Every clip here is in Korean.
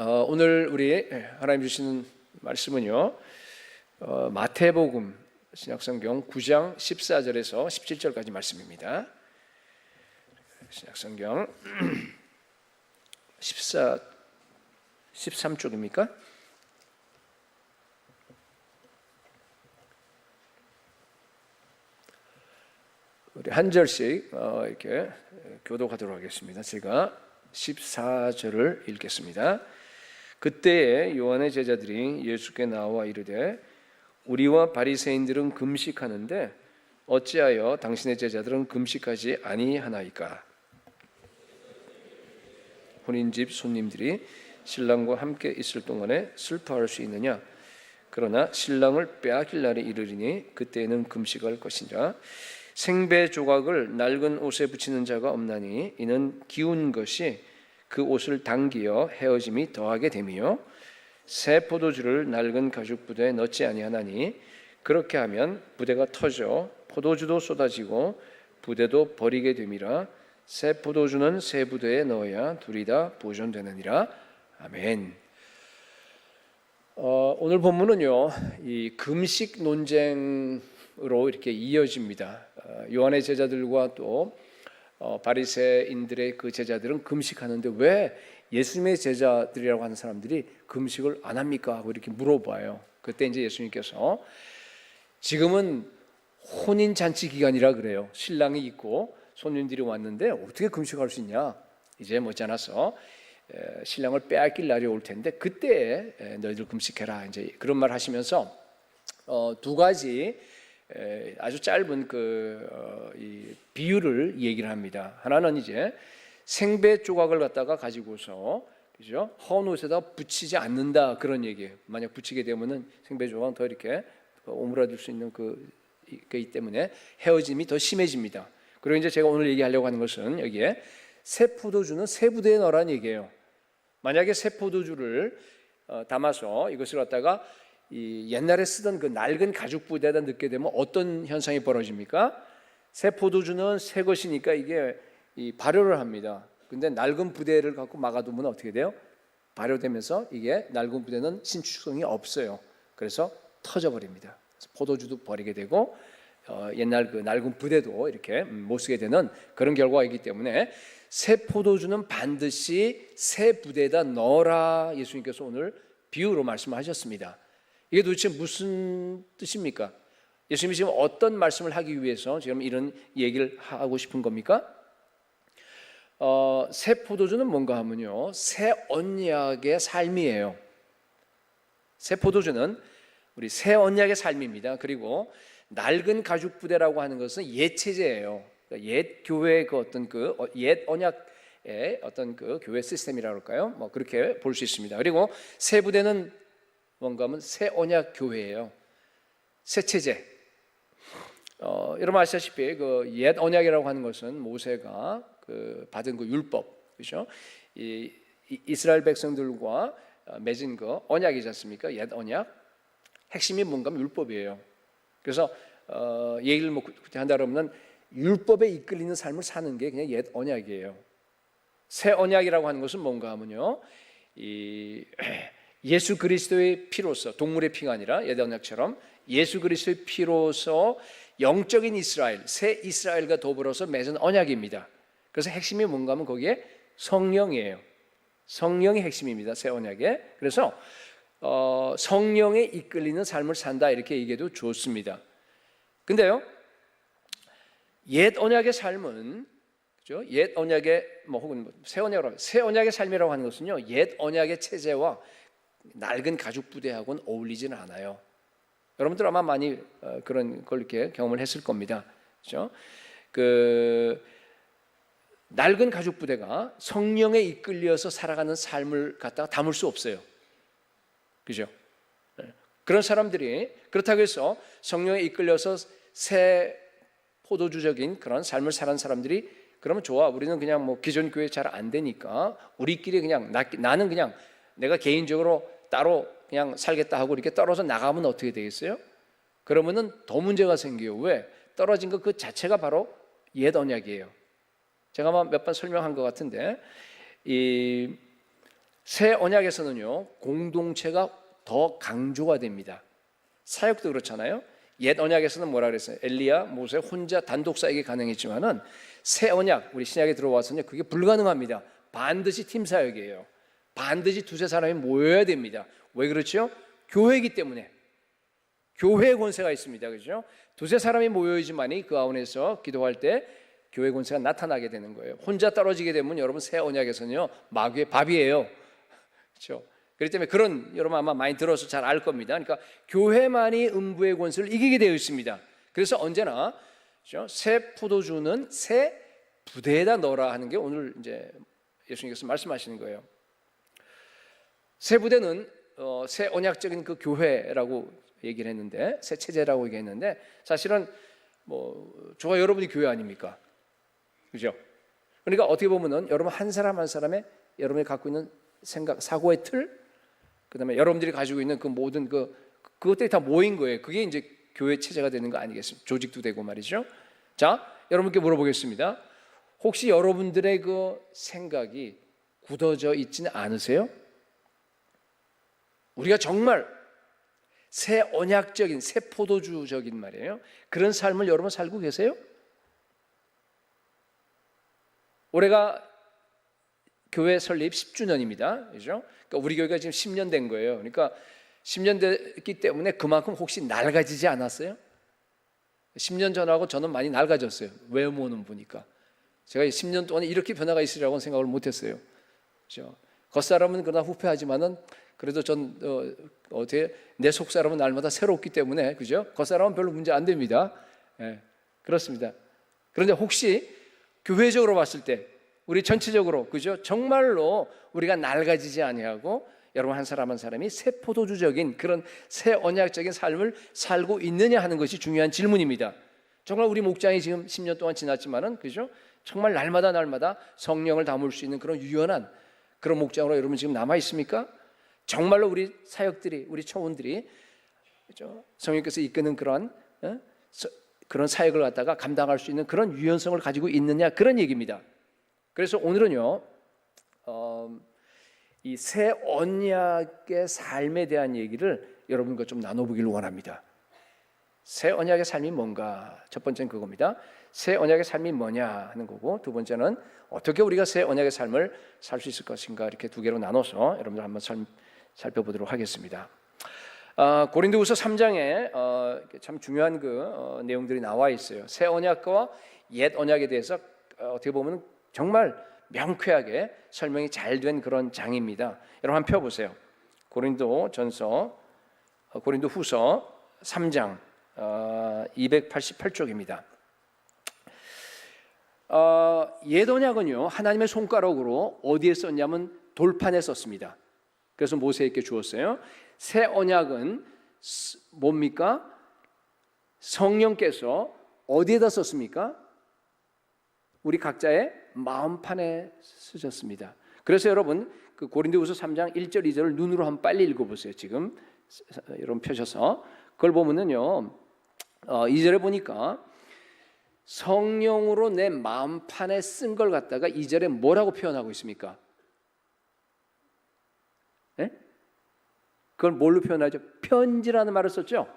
오늘 우리 하나님 주시는 말씀은요, 마태복음 신약성경 9장 14절에서 17절까지 말씀입니다. 신약성경 13쪽입니까? 우리 한 절씩 이렇게 교독하도록 하겠습니다. 제가 14절을 읽겠습니다. 그때에 요한의 제자들이 예수께 나와 이르되 우리와 바리새인들은 금식하는데 어찌하여 당신의 제자들은 금식하지 아니하나이까? 혼인집 손님들이 신랑과 함께 있을 동안에 슬퍼할 수 있느냐? 그러나 신랑을 빼앗길 날이 이르리니 그때에는 금식할 것이니라. 생배 조각을 낡은 옷에 붙이는 자가 없나니 이는 기운 것이 그 옷을 당기어 헤어짐이 더하게 됨이요 새 포도주를 낡은 가죽 부대에 넣지 아니하나니 그렇게 하면 부대가 터져 포도주도 쏟아지고 부대도 버리게 됨이라. 새 포도주는 새 부대에 넣어야 둘이 다 보존되느니라. 아멘. 오늘 본문은요, 이 금식 논쟁으로 이렇게 이어집니다. 요한의 제자들과 또 바리새인들의 그 제자들은 금식하는데 왜 예수님의 제자들이라고 하는 사람들이 금식을 안 합니까? 하고 이렇게 물어봐요. 그때 이제 예수님께서 지금은 혼인 잔치 기간이라 그래요. 신랑이 있고 손님들이 왔는데 어떻게 금식할 수 있냐? 이제 못지않아서 신랑을 빼앗길 날이 올 텐데 그때 너희들 금식해라. 이제 그런 말 하시면서 두 가지 아주 짧은 이 비유를 얘기를 합니다. 하나는 이제 생배 조각을 갖다가 가지고서 그죠? 헌 옷에다 붙이지 않는다 그런 얘기예요. 만약 붙이게 되면은 생배 조각은 더 이렇게 오므라들 수 있는 그이 때문에 헤어짐이 더 심해집니다. 그리고 이제 제가 오늘 얘기하려고 하는 것은 여기에 새 포도주는 새 부대에 넣으라는 얘기예요. 만약에 새 포도주를 담아서 이것을 갖다가 이 옛날에 쓰던 그 낡은 가죽 부대에다 넣게 되면 어떤 현상이 벌어집니까? 새 포도주는 새 것이니까 이게 발효를 합니다. 근데 낡은 부대를 갖고 막아두면 어떻게 돼요? 발효되면서 이게 낡은 부대는 신축성이 없어요. 그래서 터져버립니다. 포도주도 버리게 되고 옛날 그 낡은 부대도 이렇게 못 쓰게 되는 그런 결과가 있기 때문에 새 포도주는 반드시 새 부대에다 넣어라. 예수님께서 오늘 비유로 말씀하셨습니다. 이게 도대체 무슨 뜻입니까? 예수님이 지금 어떤 말씀을 하기 위해서 지금 이런 얘기를 하고 싶은 겁니까? 새 포도주는 뭔가 하면요, 새 언약의 삶이에요. 새 포도주는 우리 새 언약의 삶입니다. 그리고 낡은 가죽 부대라고 하는 것은 옛 체제예요. 옛 교회의 옛 언약의 어떤 그 교회 시스템이라고 할까요? 뭐 그렇게 볼 수 있습니다. 그리고 새 부대는 뭔가 하면 새 언약 교회예요. 새 체제. 여러분 아시다시피 그 옛 언약이라고 하는 것은 모세가 받은 그 율법, 그렇죠? 이스라엘 백성들과 맺은 그 언약이지 않습니까? 옛 언약. 핵심이 뭔가 하면 율법이에요. 그래서 얘기를 뭐 한다 그러면 율법에 이끌리는 삶을 사는 게 그냥 옛 언약이에요. 새 언약이라고 하는 것은 뭔가 하면요, 예수 그리스도의 피로서, 동물의 피가 아니라 옛 언약처럼 예수 그리스도의 피로서 영적인 이스라엘, 새 이스라엘과 더불어서 맺은 언약입니다. 그래서 핵심이 뭔가 하면 거기에 성령이에요. 성령이 핵심입니다. 새 언약에. 그래서 성령에 이끌리는 삶을 산다 이렇게 얘기해도 좋습니다. 근데요, 옛 언약의 삶은, 그죠? 옛 언약의 혹은 새 언약의 삶이라고 하는 것은요, 옛 언약의 체제와 낡은 가죽 부대하고는 어울리지는 않아요. 여러분들 아마 많이 그런 걸 이렇게 경험을 했을 겁니다. 그렇죠? 낡은 가죽 부대가 성령에 이끌려서 살아가는 삶을 갖다가 담을 수 없어요. 그죠? 그런 사람들이 그렇다고 해서 성령에 이끌려서 새 포도주적인 그런 삶을 사는 사람들이 그러면 좋아. 우리는 그냥 뭐 기존 교회 잘 안 되니까 우리끼리 그냥 나는 그냥 내가 개인적으로 따로 그냥 살겠다 하고 이렇게 떨어져 나가면 어떻게 되겠어요? 그러면은 더 문제가 생겨요. 왜? 떨어진 것 그 자체가 바로 옛 언약이에요. 제가 몇 번 설명한 것 같은데 새 언약에서는요, 공동체가 더 강조가 됩니다. 사역도 그렇잖아요. 옛 언약에서는 뭐라 그랬어요? 엘리야, 모세 혼자 단독 사역이 가능했지만은 새 언약, 우리 신약에 들어와서는 그게 불가능합니다. 반드시 팀 사역이에요. 반드시 두세 사람이 모여야 됩니다. 왜 그렇죠? 교회이기 때문에. 교회의 권세가 있습니다. 그렇죠? 두세 사람이 모여야지만이 그 안에서 기도할 때 교회 권세가 나타나게 되는 거예요. 혼자 떨어지게 되면 여러분 새 언약에서는요, 마귀의 밥이에요. 그렇죠? 그렇기 때문에 그런, 여러분 아마 많이 들어서 잘 알 겁니다. 그러니까 교회만이 음부의 권세를 이기게 되어 있습니다. 그래서 언제나, 그렇죠? 새 포도주는 새 부대에다 넣어라 하는 게 오늘 이제 예수님께서 말씀하시는 거예요. 새 부대는 새 언약적인 그 교회라고 얘기를 했는데, 새 체제라고 얘기했는데, 사실은 뭐 저와 여러분이 교회 아닙니까? 그죠? 그러니까 어떻게 보면은 여러분 한 사람 한 사람의 여러분이 갖고 있는 생각, 사고의 틀, 그다음에 여러분들이 가지고 있는 그 모든 그것들이 다 모인 거예요. 그게 이제 교회 체제가 되는 거 아니겠습니까? 조직도 되고 말이죠. 자, 여러분께 물어보겠습니다. 혹시 여러분들의 그 생각이 굳어져 있지는 않으세요? 우리가 정말 새 언약적인, 새 포도주적인 말이에요. 그런 삶을 여러분 살고 계세요? 올해가 교회 설립 10주년입니다. 그죠? 그러니까 우리 교회가 지금 10년 된 거예요. 그러니까 10년 됐기 때문에 그만큼 혹시 낡아지지 않았어요? 10년 전하고 저는 많이 낡아졌어요. 외모는 보니까. 제가 10년 동안 이렇게 변화가 있으리라고는 생각을 못했어요. 그죠? 겉사람은 그러나 후패하지만은 그래도 전 어떻게 내 속사람은 날마다 새롭기 때문에, 그죠? 겉사람은 별로 문제 안 됩니다. 예, 그렇습니다. 그런데 혹시 교회적으로 봤을 때 우리 전체적으로, 그죠? 정말로 우리가 낡아지지 아니하고 여러분 한 사람 한 사람이 새 포도주적인 그런 새 언약적인 삶을 살고 있느냐 하는 것이 중요한 질문입니다. 정말 우리 목장이 지금 10년 동안 지났지만은, 그죠? 정말 날마다 성령을 담을 수 있는 그런 유연한 그런 목장으로 여러분 지금 남아 있습니까? 정말로 우리 사역들이, 우리 초원들이, 그죠? 성령께서 이끄는 그런 사역을 갖다가 감당할 수 있는 그런 유연성을 가지고 있느냐, 그런 얘기입니다. 그래서 오늘은요, 이 새 언약의 삶에 대한 얘기를 여러분과 좀 나눠보기를 원합니다. 새 언약의 삶이 뭔가? 첫 번째는 그겁니다. 새 언약의 삶이 뭐냐 하는 거고, 두 번째는 어떻게 우리가 새 언약의 삶을 살 수 있을 것인가, 이렇게 두 개로 나눠서 여러분들 한번 살펴보도록 하겠습니다. 고린도후서 3장에 참 중요한 내용들이 나와 있어요. 새 언약과 옛 언약에 대해서 어떻게 보면 정말 명쾌하게 설명이 잘 된 그런 장입니다. 여러분 한번 펴보세요. 고린도후서 3장 288쪽입니다. 옛 언약은요, 하나님의 손가락으로 어디에 썼냐면 돌판에 썼습니다. 그래서 모세에게 주었어요. 새 언약은 뭡니까? 성령께서 어디에다 썼습니까? 우리 각자의 마음판에 쓰셨습니다. 그래서 여러분 그 고린도후서 3장 1절 2절을 눈으로 한번 빨리 읽어보세요. 지금 여러분 펴셔서 그걸 보면은요, 2절에 보니까 성령으로 내 마음판에 쓴 걸 갖다가 2절에 뭐라고 표현하고 있습니까? 네? 그걸 뭘로 표현하죠? 편지라는 말을 썼죠.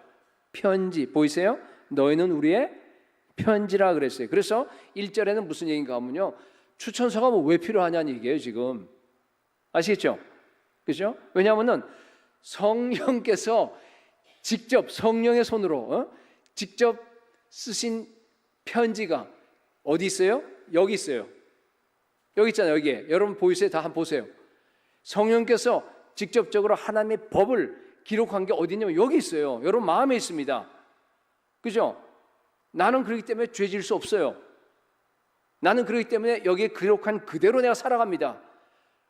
편지 보이세요? 너희는 우리의 편지라 그랬어요. 그래서 1절에는 무슨 얘기인가 하면요, 추천서가 왜 필요하냐는 얘기예요. 지금 아시겠죠? 그렇죠? 왜냐하면은 성령께서 직접 성령의 손으로 직접 쓰신 편지가 어디 있어요? 여기 있어요. 여기 있잖아요. 여기에 여러분 보이세요? 다 한번 보세요. 성령께서 직접적으로 하나님의 법을 기록한 게 어디 있냐면 여기 있어요. 여러분 마음에 있습니다. 그죠? 나는 그렇기 때문에 죄질 수 없어요. 나는 그렇기 때문에 여기에 기록한 그대로 내가 살아갑니다.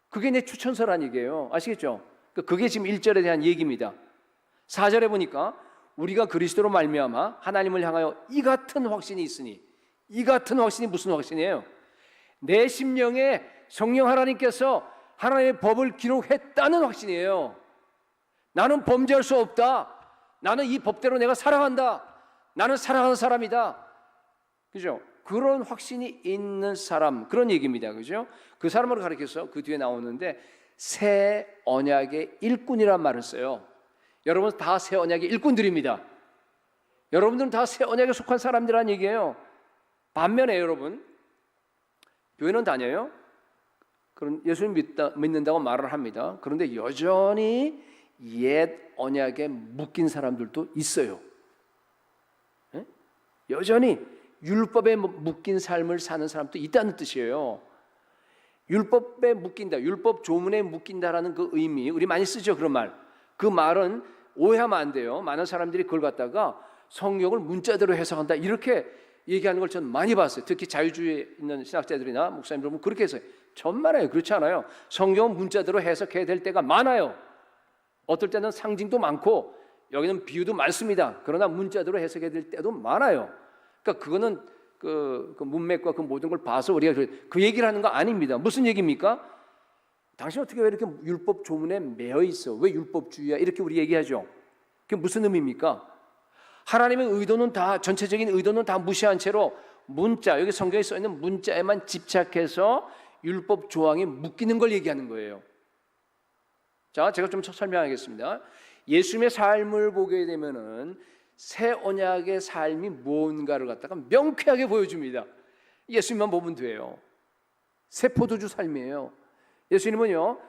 그게 내 추천서란 얘기예요. 아시겠죠? 그게 지금 1절에 대한 얘기입니다. 4절에 보니까 우리가 그리스도로 말미암아 하나님을 향하여 이 같은 확신이 있으니, 이 같은 확신이 무슨 확신이에요? 내 심령에 성령 하나님께서 하나님의 법을 기록했다는 확신이에요. 나는 범죄할 수 없다. 나는 이 법대로 내가 살아간다. 나는 사랑하는 사람이다. 그죠? 그런 확신이 있는 사람, 그런 얘기입니다. 그죠? 그 사람을 가리켜서 그 뒤에 나오는데 새 언약의 일꾼이란 말을 써요. 여러분 다 새 언약의 일꾼들입니다. 여러분들은 다 새 언약에 속한 사람들이란 얘기예요. 반면에 여러분, 교회는 다녀요. 그런 예수님 믿는다고 말을 합니다. 그런데 여전히 옛 언약에 묶인 사람들도 있어요. 네? 여전히 율법에 묶인 삶을 사는 사람도 있다는 뜻이에요. 율법에 묶인다, 율법 조문에 묶인다라는 그 의미, 우리 많이 쓰죠, 그런 말. 그 말은 오해하면 안 돼요. 많은 사람들이 그걸 갖다가 성경을 문자대로 해석한다 이렇게 얘기하는 걸 저는 많이 봤어요. 특히 자유주의에 있는 신학자들이나 목사님들 보면 그렇게 해서 전말해요. 그렇지 않아요. 성경은 문자대로 해석해야 될 때가 많아요. 어떨 때는 상징도 많고 여기는 비유도 많습니다. 그러나 문자대로 해석해야 될 때도 많아요. 그러니까 그거는 그 문맥과 그 모든 걸 봐서 우리가 그 얘기를 하는 거 아닙니다. 무슨 얘기입니까? 당신 어떻게 왜 이렇게 율법 조문에 매여 있어? 왜 율법주의야? 이렇게 우리 얘기하죠. 그게 무슨 의미입니까? 하나님의 의도는 다, 전체적인 의도는 다 무시한 채로 문자, 여기 성경에 써 있는 문자에만 집착해서 율법 조항에 묶이는 걸 얘기하는 거예요. 자, 제가 좀 설명하겠습니다. 예수님의 삶을 보게 되면은 새 언약의 삶이 뭔가를 갖다가 명쾌하게 보여줍니다. 예수님만 보면 돼요. 새 포도주 삶이에요. 예수님은요,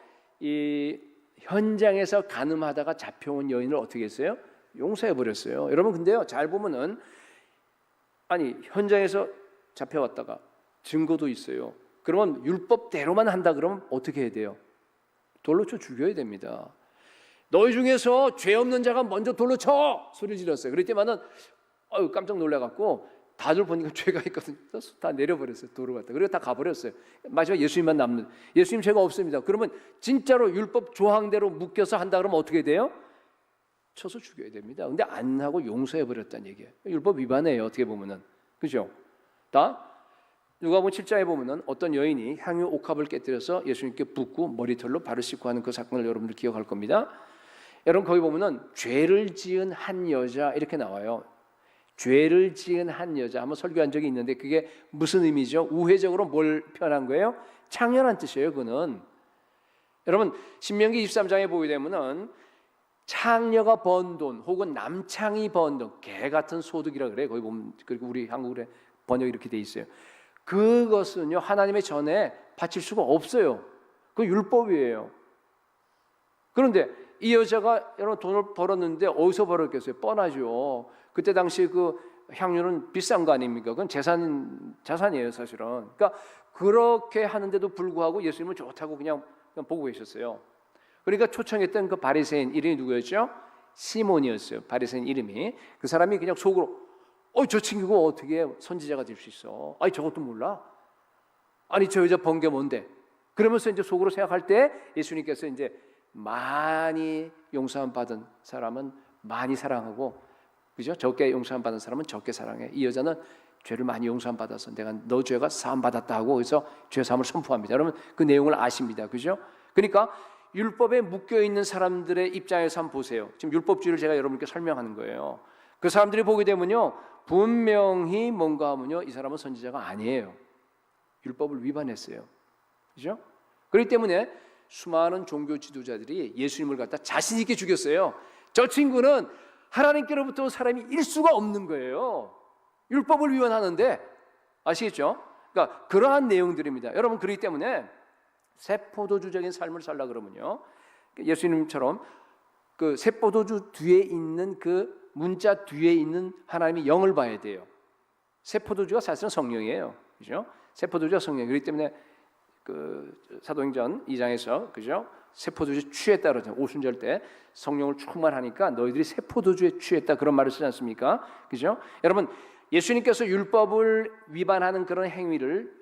이 현장에서 간음하다가 잡혀온 여인을 어떻게 했어요? 용서해 버렸어요. 여러분 근데요, 잘 보면은 아니 현장에서 잡혀왔다가 증거도 있어요. 그러면 율법대로만 한다 그러면 어떻게 해야 돼요? 돌로 쳐 죽여야 됩니다. 너희 중에서 죄 없는 자가 먼저 돌로 쳐! 소리 질렀어요. 그럴 때마다 깜짝 놀라갖고 다들 보니까 죄가 있거든요. 다 내려버렸어요. 도로 갔다. 그리고 다 가버렸어요. 마지막 예수님만 남는. 예수님 죄가 없습니다. 그러면 진짜로 율법 조항대로 묶여서 한다 그러면 어떻게 돼요? 쳐서 죽여야 됩니다. 근데 안 하고 용서해버렸다는 얘기예요. 율법 위반이에요. 어떻게 보면은. 그죠? 누가복음 7장에 보면은 어떤 여인이 향유 옥합을 깨뜨려서 예수님께 붓고 머리털로 발을 씻고 하는 그 사건을 여러분들 기억할 겁니다. 여러분 거기 보면은 죄를 지은 한 여자 이렇게 나와요. 죄를 지은 한 여자 한번 설교한 적이 있는데 그게 무슨 의미죠? 우회적으로 뭘 표현한 거예요? 창녀란 뜻이에요. 그는 여러분 신명기 23장에 보게 되면은 창녀가 번 돈 혹은 남창이 번 돈, 개 같은 소득이라 그래요. 거기 보면 그리고 우리 한국의 번역이 이렇게 돼 있어요. 그것은요 하나님의 전에 바칠 수가 없어요. 그 율법이에요. 그런데 이 여자가 여러분 돈을 벌었는데 어디서 벌었겠어요? 뻔하죠. 그때 당시 그 향유는 비싼 거 아닙니까? 그건 자산이에요, 사실은. 그러니까 그렇게 하는데도 불구하고 예수님은 좋다고 그냥 보고 계셨어요. 그러니까 초청했던 그 바리새인 이름이 누구였죠? 시몬이었어요. 바리새인 이름이. 그 사람이 그냥 속으로 저 친구가 어떻게 선지자가 될 수 있어? 아니 저것도 몰라. 아니 저 여자 번 게 뭔데? 그러면서 이제 속으로 생각할 때 예수님께서 이제 많이 용서함 받은 사람은 많이 사랑하고, 그죠? 적게 용서함 받은 사람은 적게 사랑해. 이 여자는 죄를 많이 용서함 받아서 내가 너 죄가 사함 받았다 하고 그래서 죄 사함을 선포합니다. 여러분 그 내용을 아십니다, 그죠? 그러니까 율법에 묶여 있는 사람들의 입장에서 한번 보세요. 지금 율법주의를 제가 여러분께 설명하는 거예요. 그 사람들이 보게 되면요, 분명히 뭔가 하면요, 이 사람은 선지자가 아니에요. 율법을 위반했어요, 그죠? 그렇기 때문에 수많은 종교 지도자들이 예수님을 갖다 자신 있게 죽였어요. 저 친구는 하나님께로부터 온 사람이 일 수가 없는 거예요. 율법을 위반하는데, 아시겠죠? 그러니까 그러한 내용들입니다. 여러분 그렇기 때문에 새 포도주적인 삶을 살라 그러면요, 예수님처럼 그 새 포도주 뒤에 있는 그 문자 뒤에 있는 하나님의 영을 봐야 돼요. 새 포도주가 사실은 성령이에요, 그죠? 새 포도주가 성령. 그렇기 때문에 그 사도행전 2장에서 그죠? 새 포도주에 취했다 그러죠. 오순절 때 성령을 충만하니까 너희들이 새 포도주에 취했다 그런 말을 쓰지 않습니까? 그죠? 여러분 예수님께서 율법을 위반하는 그런 행위를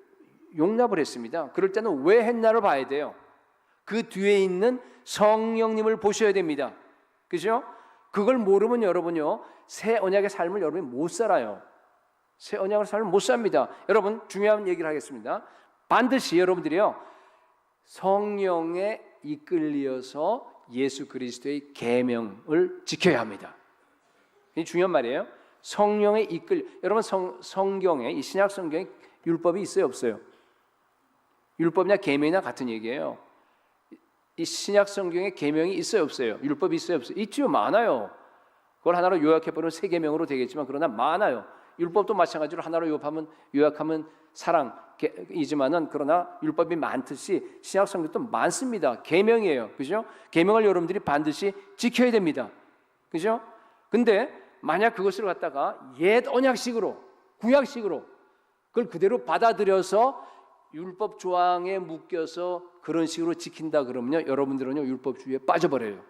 용납을 했습니다. 그럴 때는 왜 했나를 봐야 돼요. 그 뒤에 있는 성령님을 보셔야 됩니다. 그죠? 그걸 모르면 여러분요, 새 언약의 삶을 여러분이 못 살아요. 새 언약의 삶을 못 삽니다. 여러분 중요한 얘기를 하겠습니다. 반드시 여러분들이요, 성령에 이끌려서 예수 그리스도의 계명을 지켜야 합니다. 이게 중요한 말이에요. 성령에 여러분 성경에, 이 신약 성경에 율법이 있어요, 없어요? 율법이나 계명이나 같은 얘기예요. 이 신약 성경에 계명이 있어요, 없어요? 율법이 있어요, 없어요? 있지요, 많아요. 그걸 하나로 요약해버리면 세 계명으로 되겠지만 그러나 많아요. 율법도 마찬가지로 하나로 요약하면 사랑이지만은 그러나 율법이 많듯이 신약 성경도 많습니다. 계명이에요, 그죠? 계명을 여러분들이 반드시 지켜야 됩니다, 그죠? 근데 만약 그것을 갖다가 옛 언약식으로, 구약식으로 그걸 그대로 받아들여서 율법 조항에 묶여서 그런 식으로 지킨다 그러면요, 여러분들은요 율법주의에 빠져버려요.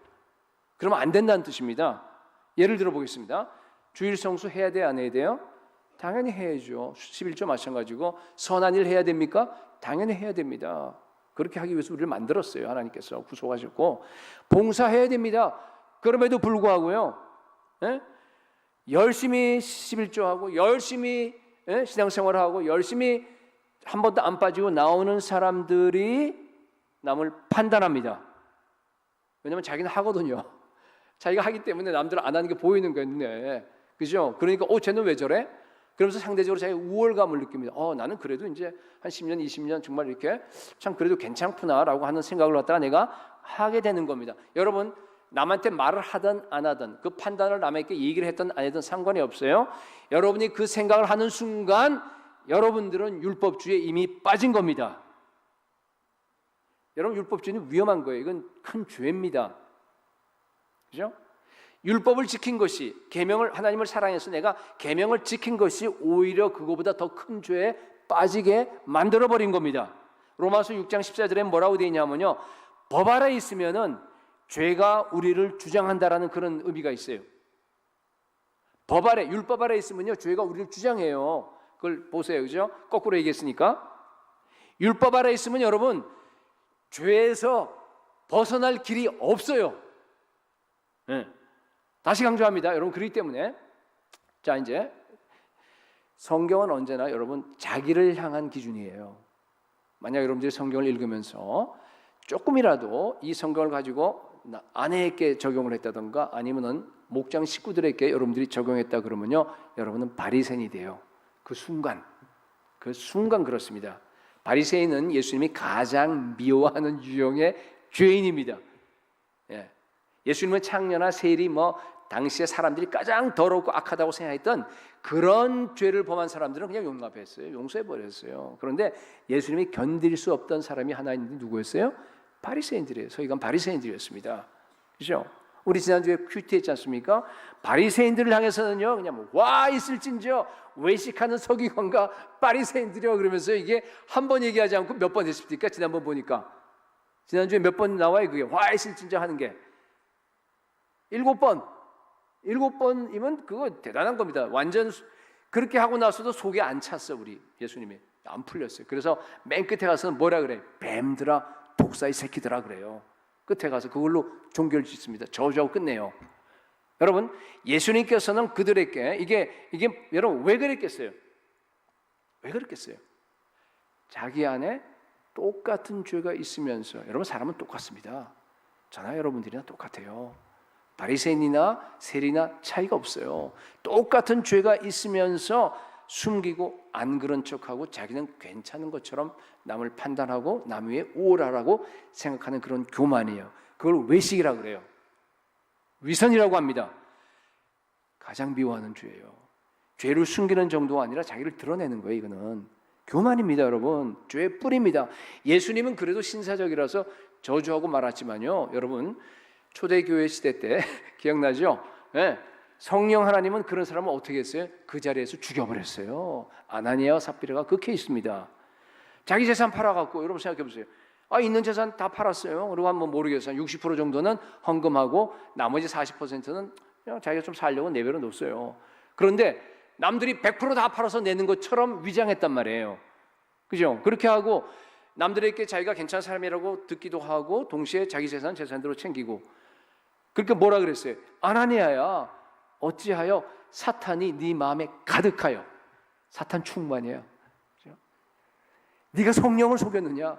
그러면 안 된다는 뜻입니다. 예를 들어 보겠습니다. 주일 성수 해야 돼요, 안 해야 돼요? 당연히 해야죠. 11조 마찬가지고. 선한 일 해야 됩니까? 당연히 해야 됩니다. 그렇게 하기 위해서 우리를 만들었어요. 하나님께서 구속하셨고. 봉사해야 됩니다. 그럼에도 불구하고요, 열심히 11조 하고 열심히 신앙생활하고 열심히 한 번도 안 빠지고 나오는 사람들이 남을 판단합니다. 왜냐하면 자기는 하거든요. 자기가 하기 때문에 남들은 안 하는 게 보이는 거였네, 그죠? 그러니까 쟤는 왜 저래? 그러면서 상대적으로 자기가 우월감을 느낍니다. 나는 그래도 이제 한 10년, 20년 정말 이렇게 참 그래도 괜찮구나라고 하는 생각을 갖다가 내가 하게 되는 겁니다. 여러분, 남한테 말을 하든 안 하든 그 판단을 남에게 얘기를 했든 안 했든 상관이 없어요. 여러분이 그 생각을 하는 순간 여러분들은 율법주의에 이미 빠진 겁니다. 여러분, 율법주의는 위험한 거예요. 이건 큰 죄입니다, 그죠? 율법을 지킨 것이, 계명을, 하나님을 사랑해서 내가 계명을 지킨 것이 오히려 그거보다 더 큰 죄에 빠지게 만들어버린 겁니다. 로마서 6장 14절에 뭐라고 되어 있냐면요, 법 아래 있으면은 죄가 우리를 주장한다라는 그런 의미가 있어요. 법 아래, 율법 아래 있으면요 죄가 우리를 주장해요. 그걸 보세요, 그죠? 거꾸로 얘기했으니까. 율법 아래 있으면 여러분 죄에서 벗어날 길이 없어요. 다시 강조합니다, 여러분. 그렇기 때문에 자, 이제 성경은 언제나 여러분 자기를 향한 기준이에요. 만약 여러분들이 성경을 읽으면서 조금이라도 이 성경을 가지고 아내에게 적용을 했다던가 아니면은 목장 식구들에게 여러분들이 적용했다 그러면요, 여러분은 바리새인이 돼요. 그 순간 그렇습니다. 바리새인은 예수님이 가장 미워하는 유형의 죄인입니다. 예수님은 창녀나 세리 당시에 사람들이 가장 더럽고 악하다고 생각했던 그런 죄를 범한 사람들은 그냥 용납했어요. 용서해버렸어요. 그런데 예수님이 견딜 수 없던 사람이 하나 있는데 누구였어요? 바리새인들이에요. 서기관 바리새인들이었습니다. 그죠? 우리 지난주에 큐티 했지 않습니까? 바리새인들을 향해서는요, 그냥 와 있을진저 외식하는 서기관과 바리새인들이요 그러면서 이게 한 번 얘기하지 않고 몇 번 했습니까? 지난번 보니까 지난주에 몇 번 나와요. 그게 와 있을진저 하는 게 7번이면 그거 대단한 겁니다. 완전 그렇게 하고 나서도 속에 안 찼어. 우리 예수님이 안 풀렸어요. 그래서 맨 끝에 가서는 뭐라 그래? 뱀들아, 독사의 새끼들아 그래요. 끝에 가서 그걸로 종결 짓습니다. 저주하고 끝내요. 여러분, 예수님께서는 그들에게 이게 여러분 왜 그랬겠어요? 왜 그랬겠어요? 자기 안에 똑같은 죄가 있으면서, 여러분 사람은 똑같습니다. 저나 여러분들이나 똑같아요. 바리새인이나 세리나 차이가 없어요. 똑같은 죄가 있으면서 숨기고 안 그런 척하고 자기는 괜찮은 것처럼 남을 판단하고 남 위에 우월하라고 생각하는 그런 교만이에요. 그걸 외식이라고 그래요. 위선이라고 합니다. 가장 미워하는 죄예요. 죄를 숨기는 정도가 아니라 자기를 드러내는 거예요. 이거는 교만입니다, 여러분. 죄의 뿌리입니다. 예수님은 그래도 신사적이라서 저주하고 말았지만요, 여러분 초대교회 시대 때 기억나죠? 성령 하나님은 그런 사람을 어떻게 했어요? 그 자리에서 죽여버렸어요. 아나니아와 삽비라가 그 케이스입니다. 자기 재산 팔아갖고, 여러분 생각해보세요. 있는 재산 다 팔았어요. 그리고 한번 모르겠어요. 60% 정도는 헌금하고 나머지 40%는 그냥 자기가 좀 살려고 내버려 놓았어요. 그런데 남들이 100% 다 팔아서 내는 것처럼 위장했단 말이에요. 그죠? 그렇게 하고 남들에게 자기가 괜찮은 사람이라고 듣기도 하고 동시에 자기 재산은 재산대로 챙기고, 그렇게 뭐라 그랬어요? 아나니아야, 어찌하여 사탄이 네 마음에 가득하여. 사탄 충만이에요. 그렇죠? 네가 성령을 속였느냐?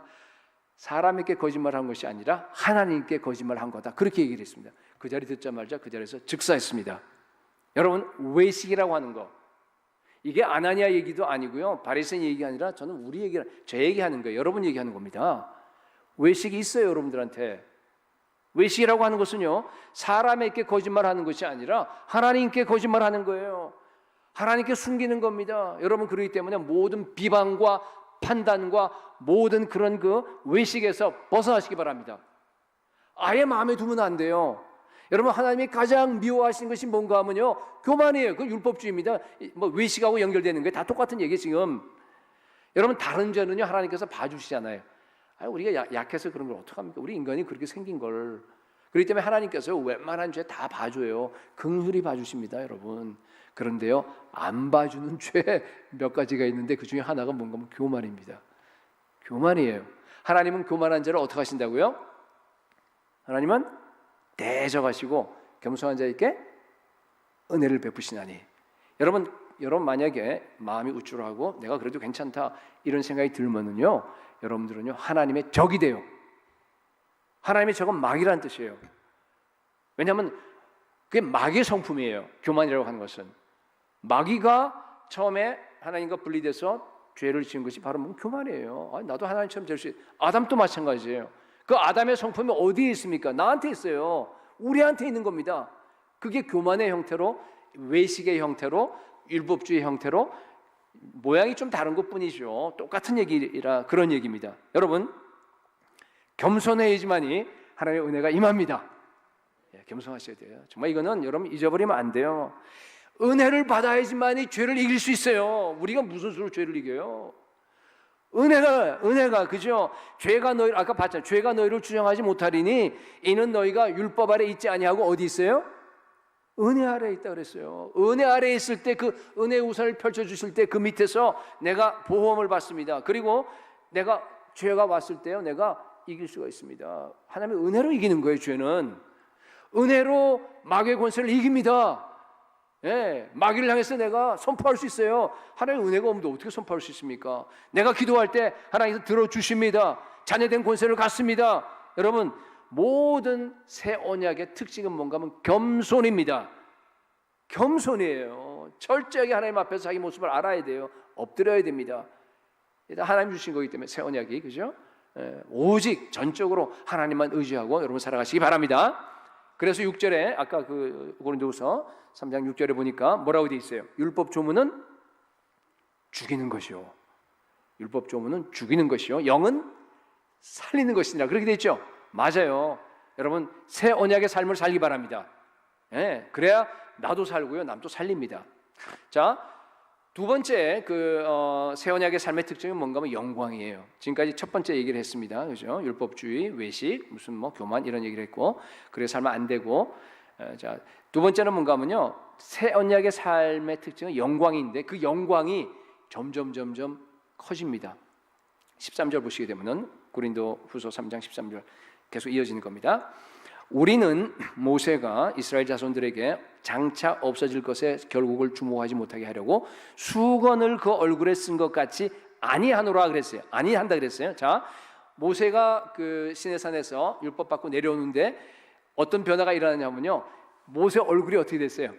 사람에게 거짓말한 것이 아니라 하나님께 거짓말한 거다. 그렇게 얘기를 했습니다. 그 자리 듣자마자 그 자리에서 즉사했습니다. 여러분, 외식이라고 하는 거, 이게 아나니아 얘기도 아니고요, 바리새인 얘기 아니라 저는 우리 얘기, 제 얘기하는 거예요. 여러분 얘기하는 겁니다. 외식이 있어요, 여러분들한테. 외식이라고 하는 것은요, 사람에게 거짓말하는 것이 아니라 하나님께 거짓말하는 거예요. 하나님께 숨기는 겁니다. 여러분, 그렇기 때문에 모든 비방과 판단과 모든 그런 그 외식에서 벗어나시기 바랍니다. 아예 마음에 두면 안 돼요. 여러분, 하나님이 가장 미워하시는 것이 뭔가 하면요, 교만이에요. 그 율법주의입니다. 뭐 외식하고 연결되는 게 다 똑같은 얘기예요 지금. 여러분, 다른 죄는요 하나님께서 봐주시잖아요. 우리가 약해서 그런 걸 어떡합니까? 우리 인간이 그렇게 생긴 걸. 그렇기 때문에 하나님께서 웬만한 죄 다 봐줘요. 긍휼히 봐주십니다, 여러분. 그런데요, 안 봐주는 죄 몇 가지가 있는데 그 중에 하나가 뭔가 하면 교만입니다. 교만이에요. 하나님은 교만한 자를 어떻게 하신다고요? 하나님은 대적하시고 겸손한 자에게 은혜를 베푸시나니. 여러분 만약에 마음이 우쭐하고 내가 그래도 괜찮다 이런 생각이 들면은요, 여러분들은요 하나님의 적이 돼요. 하나님의 적은 마귀라는 뜻이에요. 왜냐하면 그게 마귀의 성품이에요. 교만이라고 하는 것은 마귀가 처음에 하나님과 분리돼서 죄를 지은 것이 바로 교만이에요. 나도 하나님처럼 될 수 있어요. 아담도 마찬가지예요. 그 아담의 성품이 어디에 있습니까? 나한테 있어요. 우리한테 있는 겁니다. 그게 교만의 형태로, 외식의 형태로, 율법주의 형태로 모양이 좀 다른 것뿐이죠. 똑같은 얘기라 그런 얘기입니다. 여러분, 겸손해야지만이 하나님의 은혜가 임합니다. 겸손하셔야 돼요. 정말 이거는 여러분 잊어버리면 안 돼요. 은혜를 받아야지만이 죄를 이길 수 있어요. 우리가 무슨 수로 죄를 이겨요? 은혜가 그죠? 죄가 너희 아까 봤잖아요. 죄가 너희를 주장하지 못하리니 이는 너희가 율법 아래 있지 아니하고 어디 있어요? 은혜 아래에 있다 그랬어요. 은혜 아래에 있을 때 그 은혜 우산을 펼쳐 주실 때 그 밑에서 내가 보호함을 받습니다. 그리고 내가 죄가 왔을 때요, 내가 이길 수가 있습니다. 하나님의 은혜로 이기는 거예요. 죄는 은혜로 마귀의 권세를 이깁니다. 마귀를 향해서 내가 선포할 수 있어요. 하나님의 은혜가 없는데 어떻게 선포할 수 있습니까? 내가 기도할 때 하나님께서 들어주십니다. 자녀된 권세를 갖습니다. 여러분, 모든 새 언약의 특징은 뭔가 하면 겸손입니다. 겸손이에요. 철저하게 하나님 앞에서 자기 모습을 알아야 돼요. 엎드려야 됩니다. 하나님 주신 거기 때문에 새 언약이, 그죠? 오직 전적으로 하나님만 의지하고 여러분 살아가시기 바랍니다. 그래서 6절에 아까 그 고린도후서 3장 6절에 보니까 뭐라고 되어 있어요? 율법 조문은 죽이는 것이요. 율법 조문은 죽이는 것이요. 영은 살리는 것이니라. 그렇게 되어 있죠? 맞아요. 여러분, 새 언약의 삶을 살기 바랍니다. 그래야 나도 살고요, 남도 살립니다. 자, 두 번째 새 언약의 삶의 특징은 뭔가 하면 영광이에요. 지금까지 첫 번째 얘기를 했습니다. 그죠? 율법주의, 외식, 무슨 뭐 교만 이런 얘기를 했고, 그래 살면 안 되고. 자, 두 번째는 뭔가 하면요, 새 언약의 삶의 특징은 영광인데 그 영광이 점점 커집니다. 13절 보시게 되면은 고린도후서 3장 13절 계속 이어지는 겁니다. 우리는 모세가 이스라엘 자손들에게 장차 없어질 것에 결국을 주목하지 못하게 하려고 수건을 그 얼굴에 쓴 것 같이 아니하노라 그랬어요. 아니한다 그랬어요. 자, 모세가 그 시내산에서 율법 받고 내려오는데 어떤 변화가 일어나냐면요, 모세 얼굴이 어떻게 됐어요?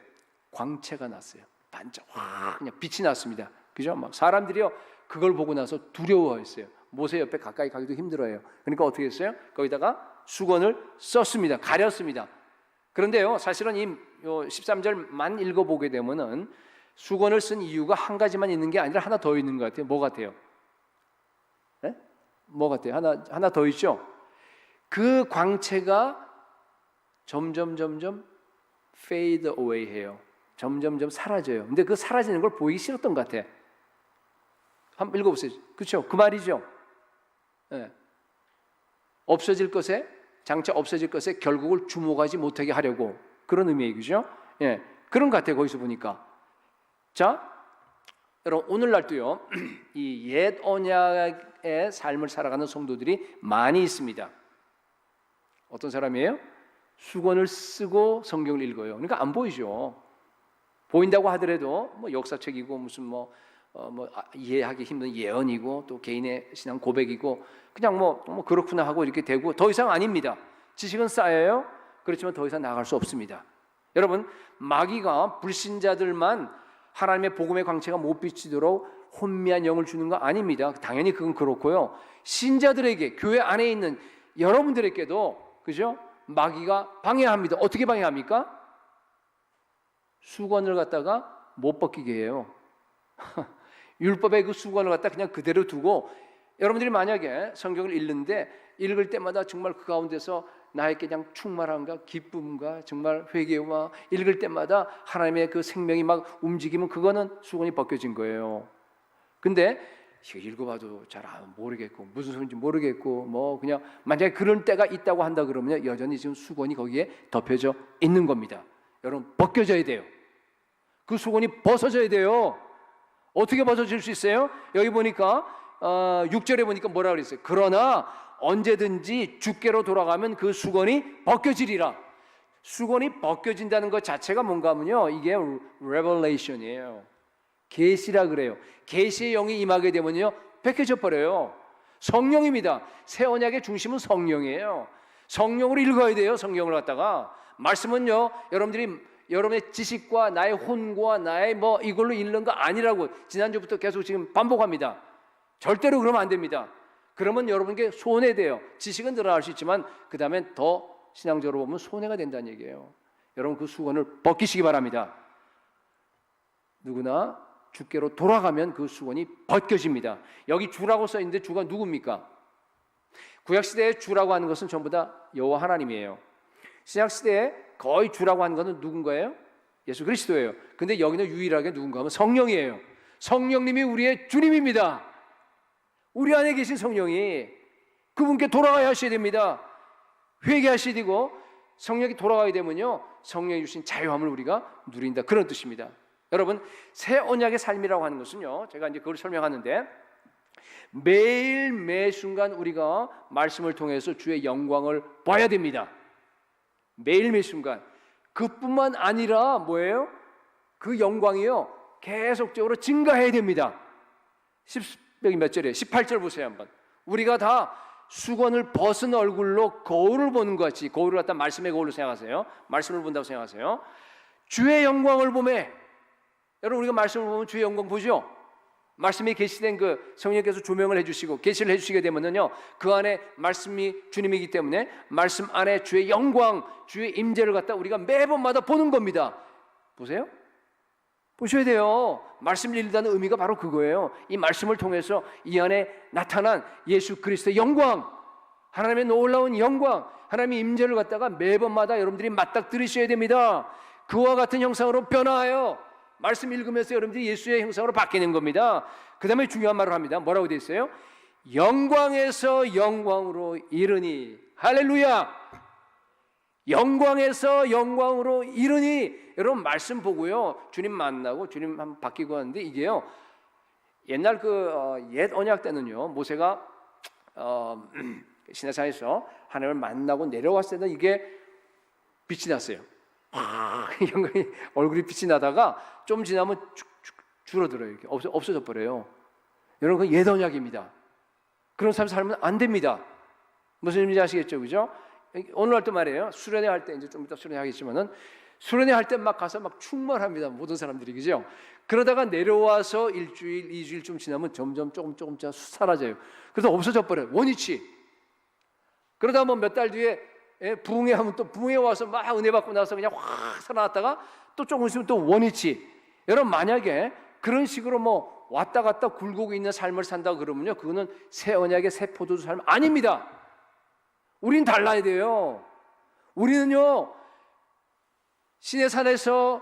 광채가 났어요. 반짝 그냥 빛이 났습니다. 그죠? 막 사람들이요 그걸 보고 나서 두려워했어요. 모세 옆에 가까이 가기도 힘들어요. 그러니까 어떻게 했어요? 거기다가 수건을 썼습니다. 가렸습니다. 그런데요, 사실은 이 13절만 읽어보게 되면은 수건을 쓴 이유가 한 가지만 있는 게 아니라 하나 더 있는 것 같아요. 뭐 같아요? 뭐 같아요? 하나 더 있죠? 그 광채가 점점 fade away 해요. 점점 사라져요. 근데 그 사라지는 걸 보이기 싫었던 것 같아. 한번 읽어보세요. 그렇죠? 그 말이죠. 없어질 것에, 장차 없어질 것에 결국을 주목하지 못하게 하려고, 그런 의미예요. 그죠? 그런 것 같아요. 거기서 보니까. 자, 여러분, 오늘날도요 이 옛 언약의 삶을 살아가는 성도들이 많이 있습니다. 어떤 사람이에요? 수건을 쓰고 성경을 읽어요. 그러니까 안 보이죠. 보인다고 하더라도 뭐 역사책이고 무슨 이해하기 힘든 예언이고 또 개인의 신앙 고백이고 그냥 뭐 그렇구나 하고 이렇게 되고 더 이상 아닙니다. 지식은 쌓여요. 그렇지만 더 이상 나아갈 수 없습니다. 여러분, 마귀가 불신자들만 하나님의 복음의 광채가 못 비치도록 혼미한 영을 주는 거 아닙니다. 당연히 그건 그렇고요. 신자들에게, 교회 안에 있는 여러분들에게도, 그죠? 마귀가 방해합니다. 어떻게 방해합니까? 수건을 갖다가 못 벗기게 해요. 율법의 그 수건을 갖다 그냥 그대로 두고, 여러분들이 만약에 성경을 읽는데 읽을 때마다 정말 그 가운데서 나에게 그냥 충만함과 기쁨과 정말 회개와 읽을 때마다 하나님의 그 생명이 막 움직이면 그거는 수건이 벗겨진 거예요. 근데 이거 읽어봐도 잘 모르겠고 무슨 소리인지 모르겠고 뭐 그냥 만약에 그런 때가 있다고 한다 그러면 여전히 지금 수건이 거기에 덮여져 있는 겁니다. 여러분, 벗겨져야 돼요. 그 수건이 벗어져야 돼요. 어떻게 벗어질 수 있어요? 여기 보니까 6절에 보니까 뭐라 그랬어요? 그러나 언제든지 주께로 돌아가면 그 수건이 벗겨지리라. 수건이 벗겨진다는 것 자체가 뭔가 하면요, 이게 revelation이에요. 계시라 그래요. 계시의 영이 임하게 되면요 벗겨져 버려요. 성령입니다. 새 언약의 중심은 성령이에요. 성령으로 읽어야 돼요. 성령을 갖다가. 말씀은요, 여러분의 지식과 나의 혼과 나의 뭐 이걸로 읽는 거 아니라고 지난주부터 계속 지금 반복합니다. 절대로 그러면 안 됩니다. 그러면 여러분께 손해돼요. 지식은 늘어날 수 있지만 그 다음엔 더 신앙적으로 보면 손해가 된다는 얘기예요. 여러분, 그 수건을 벗기시기 바랍니다. 누구나 주께로 돌아가면 그 수건이 벗겨집니다. 여기 주라고 써 있는데 주가 누굽니까? 구약시대에 주라고 하는 것은 전부 다 여호와 하나님이에요. 신약시대에 거의 주라고 하는 것은 누군가예요? 예수 그리스도예요. 근데 여기는 유일하게 누군가 하면 성령이에요. 성령님이 우리의 주님입니다. 우리 안에 계신 성령이, 그분께 돌아가야 하셔야 됩니다. 회개하셔야 되고, 성령이 돌아가야 되면요 성령이 주신 자유함을 우리가 누린다, 그런 뜻입니다. 여러분, 새 언약의 삶이라고 하는 것은요, 제가 이제 그걸 설명하는데, 매일 매 순간 우리가 말씀을 통해서 주의 영광을 봐야 됩니다. 매일 매 순간. 그뿐만 아니라 뭐예요? 그 영광이요 계속적으로 증가해야 됩니다. 여기 몇 절이에요? 18절 보세요 한번. 우리가 다 수건을 벗은 얼굴로 거울을 보는 것 같이, 거울을 갖다 말씀의 거울로 생각하세요. 말씀을 본다고 생각하세요. 주의 영광을 보매. 여러분, 우리가 말씀을 보면 주의 영광 보죠? 말씀이 계시된 그 성령께서 조명을 해주시고 계시를 해주시게 되면요 그 안에 말씀이 주님이기 때문에 말씀 안에 주의 영광, 주의 임재를 갖다 우리가 매번마다 보는 겁니다. 보세요. 보셔야 돼요. 말씀을 읽는다는 의미가 바로 그거예요. 이 말씀을 통해서 이 안에 나타난 예수 그리스도의 영광, 하나님의 놀라운 영광, 하나님의 임재를 갖다가 매번마다 여러분들이 맞닥뜨리셔야 됩니다. 그와 같은 형상으로 변화하여 말씀 읽으면서 여러분들이 예수의 형상으로 바뀌는 겁니다. 그 다음에 중요한 말을 합니다. 뭐라고 되어 있어요? 영광에서 영광으로 이르니. 할렐루야. 영광에서 영광으로 이르니. 여러분, 말씀 보고요 주님 만나고 주님 한번 바뀌고 하는데, 이게요 옛날 옛 언약 때는요 모세가 시내산에서 하나님을 만나고 내려왔을 때는 이게 빛이 났어요. 영광이, 얼굴이 빛이 나다가 좀 지나면 줄어들어요. 이렇게 없어져 버려요. 여러분, 그 옛 언약입니다. 그런 삶 살면 안 됩니다. 무슨 의미인지 아시겠죠, 그죠? 오늘 할 때 말이에요. 수련회 할 때, 이제 좀 이따 수련회 하겠지만은, 수련회 할 때 막 가서 막 충만합니다. 모든 사람들이, 그죠? 그러다가 내려와서 일주일, 2주일 좀 지나면 점점 조금 사라져요. 그래서 없어져 버려요. 원위치. 그러다 뭐 몇 달 뒤에 부흥회 하면 또 부흥회 와서 막 은혜 받고 나서 그냥 확 살아났다가 또 조금 있으면 또 원위치. 여러분, 만약에 그런 식으로 뭐 왔다 갔다 굴곡이 있는 삶을 산다 그러면요 그거는 새 언약의 새 포도주 삶 아닙니다. 우린 달라야 돼요. 우리는요 시내산에서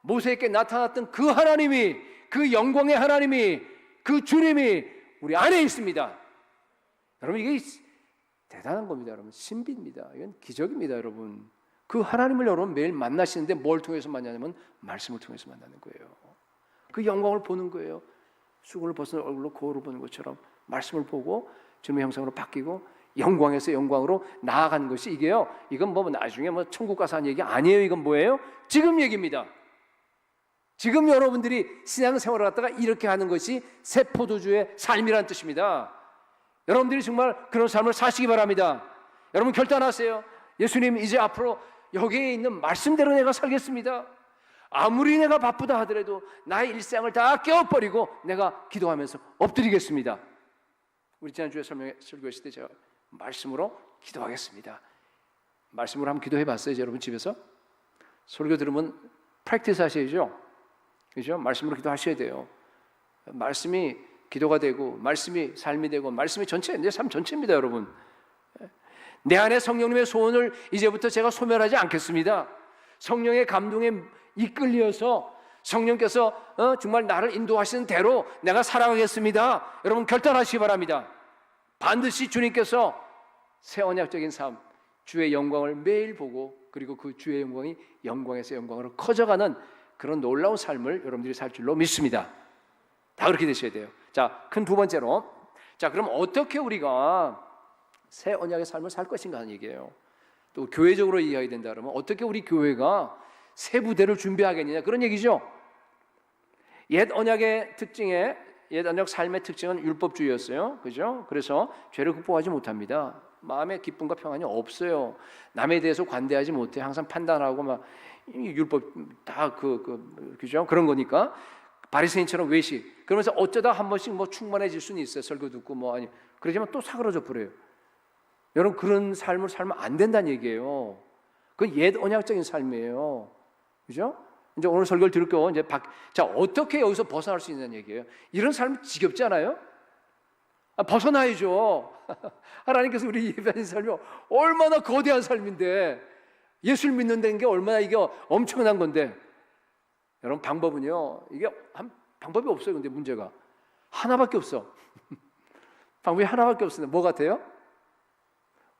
모세에게 나타났던 그 하나님이, 그 영광의 하나님이, 그 주님이 우리 안에 있습니다. 여러분, 이게 대단한 겁니다. 여러분, 신비입니다. 이건 기적입니다. 여러분, 그 하나님을 여러분 매일 만나시는데 뭘 통해서 만나냐면 말씀을 통해서 만나는 거예요. 그 영광을 보는 거예요. 수건을 벗은 얼굴로 거울을 보는 것처럼 말씀을 보고 주님의 형상으로 바뀌고 영광에서 영광으로 나아가는 것이, 이게요 이건 뭐 나중에 뭐 천국 가서 한 얘기 아니에요. 이건 뭐예요? 지금 얘기입니다. 지금 여러분들이 신앙생활을 갖다가 이렇게 하는 것이 새 포도주의 삶이라는 뜻입니다. 여러분들이 정말 그런 삶을 사시기 바랍니다. 여러분, 결단하세요. 예수님, 이제 앞으로 여기에 있는 말씀대로 내가 살겠습니다. 아무리 내가 바쁘다 하더라도 나의 일상을 다 깨워버리고 내가 기도하면서 엎드리겠습니다. 우리 지난주에 설교했을 때 제가 말씀으로 기도하겠습니다. 말씀으로 한번 기도해 봤어요, 여러분 집에서? 설교 들으면 프랙티스 하셔야죠. 그죠? 말씀으로 기도하셔야 돼요. 말씀이 기도가 되고 말씀이 삶이 되고 말씀이 전체, 내 삶 전체입니다, 여러분. 내 안에 성령님의 소원을 이제부터 제가 소멸하지 않겠습니다. 성령의 감동에 이끌려서 성령께서 정말 나를 인도하시는 대로 내가 살아가겠습니다. 여러분 결단하시기 바랍니다. 반드시 주님께서 새 언약적인 삶, 주의 영광을 매일 보고 그리고 그 주의 영광이 영광에서 영광으로 커져가는 그런 놀라운 삶을 여러분들이 살 줄로 믿습니다. 다 그렇게 되셔야 돼요. 자, 큰 두 번째로, 자, 그럼 어떻게 우리가 새 언약의 삶을 살 것인가 하는 얘기예요. 또 교회적으로 이해해야 된다 그러면 어떻게 우리 교회가 새 부대를 준비하겠느냐 그런 얘기죠. 옛 언약의 특징에 옛 언약 삶의 특징은 율법주의였어요. 그죠? 그래서 죄를 극복하지 못합니다. 마음의 기쁨과 평안이 없어요. 남에 대해서 관대하지 못해. 항상 판단하고 막 율법 다 그죠? 그런 거니까 바리새인처럼 외식. 그러면서 어쩌다 한 번씩 뭐 충만해질 수는 있어요. 설교 듣고 뭐 아니 그러지만 또 사그러져 버려요. 여러분 그런 삶을 살면 안 된다는 얘기예요. 그건 옛 언약적인 삶이에요. 그죠? 이제 오늘 설교를 들을게요. 이제 자, 어떻게 여기서 벗어날 수 있는 얘기예요? 이런 삶 지겹지 않아요? 벗어나야죠. 하나님께서 우리 예배하는 삶이 얼마나 거대한 삶인데 예수를 믿는다는 게 얼마나 이게 엄청난 건데 여러분 방법은요. 이게 방법이 없어요. 근데 문제가 하나밖에 없어. 방법이 하나밖에 없습니다. 뭐 같아요?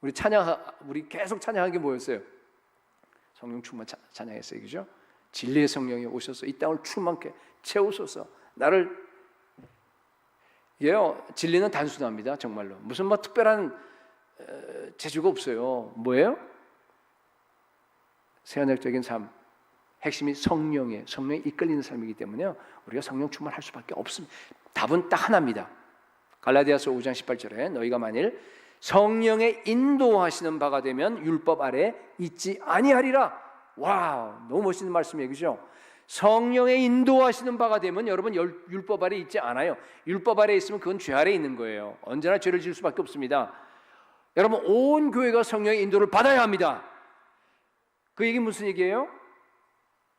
우리 계속 찬양한 게 뭐였어요? 성령 충만 찬양했어요. 그죠? 진리의 성령이 오셔서 이 땅을 충만케 채우소서. 나를 예요. 진리는 단순합니다. 정말로 무슨 뭐 특별한 재주가 없어요. 뭐예요? 새언약적인 삶 핵심이 성령에 이끌리는 삶이기 때문에요. 우리가 성령 충만할 수밖에 없습니다. 답은 딱 하나입니다. 갈라디아서 5장 18절에 너희가 만일 성령의 인도하시는 바가 되면 율법 아래 있지 아니하리라. 와우, 너무 멋있는 말씀이에요. 그죠? 성령의 인도하시는 바가 되면 여러분 율법 아래 있지 않아요. 율법 아래 있으면 그건 죄 아래 있는 거예요. 언제나 죄를 지을 수밖에 없습니다. 여러분 온 교회가 성령의 인도를 받아야 합니다. 그 얘기 무슨 얘기예요?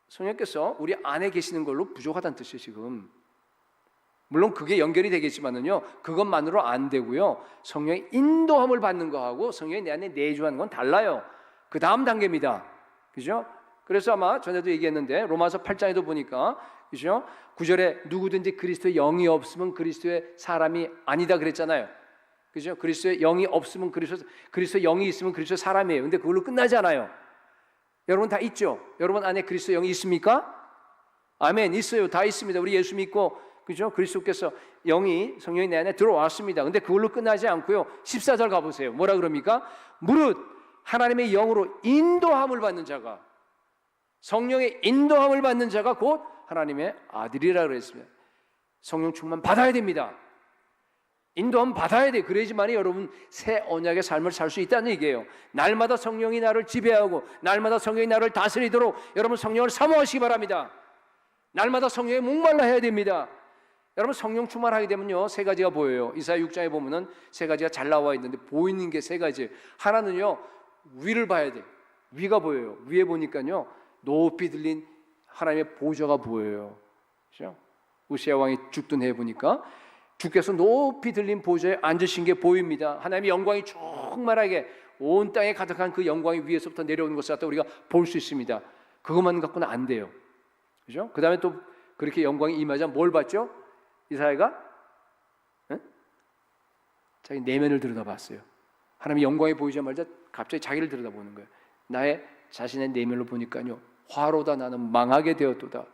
성령께서 우리 안에 계시는 걸로 부족하다는 뜻이에요. 지금 물론 그게 연결이 되겠지만은요 그것만으로 안 되고요. 성령의 인도함을 받는 거하고 성령이 내 안에 내주하는 건 달라요. 그 다음 단계입니다. 그죠? 그래서 아마 전에도 얘기했는데 로마서 8장에도 보니까 그죠? 9절에 누구든지 그리스도의 영이 없으면 그리스도의 사람이 아니다 그랬잖아요. 그죠? 그리스도의 영이 없으면 그리스도의 영이 있으면 그리스도의 사람이에요. 근데 그걸로 끝나지 않아요. 여러분 다 있죠? 여러분 안에 그리스도의 영이 있습니까? 아멘. 있어요. 다 있습니다. 우리 예수 믿고 그죠? 그리스도께서 성령이 내 안에 들어왔습니다. 근데 그걸로 끝나지 않고요. 14절 가보세요. 뭐라 그럽니까? 무릇 하나님의 영으로 인도함을 받는 자가 성령의 인도함을 받는 자가 곧 하나님의 아들이라 그랬습니다. 성령 충만 받아야 됩니다. 인도함 받아야 돼. 그래야지만이 여러분 새 언약의 삶을 살 수 있다는 얘기예요. 날마다 성령이 나를 지배하고 날마다 성령이 나를 다스리도록 여러분 성령을 사모하시기 바랍니다. 날마다 성령에 목말라 해야 됩니다. 여러분 성령 충만하게 되면요 세 가지가 보여요. 이사야 6장에 보면은 세 가지가 잘 나와 있는데 보이는 게 세 가지. 하나는요 위를 봐야 돼. 위가 보여요. 위에 보니까요 높이 들린 하나님의 보좌가 보여요. 그렇죠? 우시야 왕이 죽던 해 보니까 주께서 높이 들린 보좌에 앉으신 게 보입니다. 하나님의 영광이 충만하게 온 땅에 가득한 그 영광이 위에서부터 내려오는 것을 갖다 우리가 볼 수 있습니다. 그것만 갖고는 안 돼요. 그죠? 그 다음에 또 그렇게 영광이 임하자 뭘 봤죠? 이사야가 자기 내면을 들여다봤어요. 하나님의 영광이 보이자마자 갑자기 자기를 들여다보는 거예요. 나의 자신의 내면을 보니까요 화로다 나는 망하게 되었도다.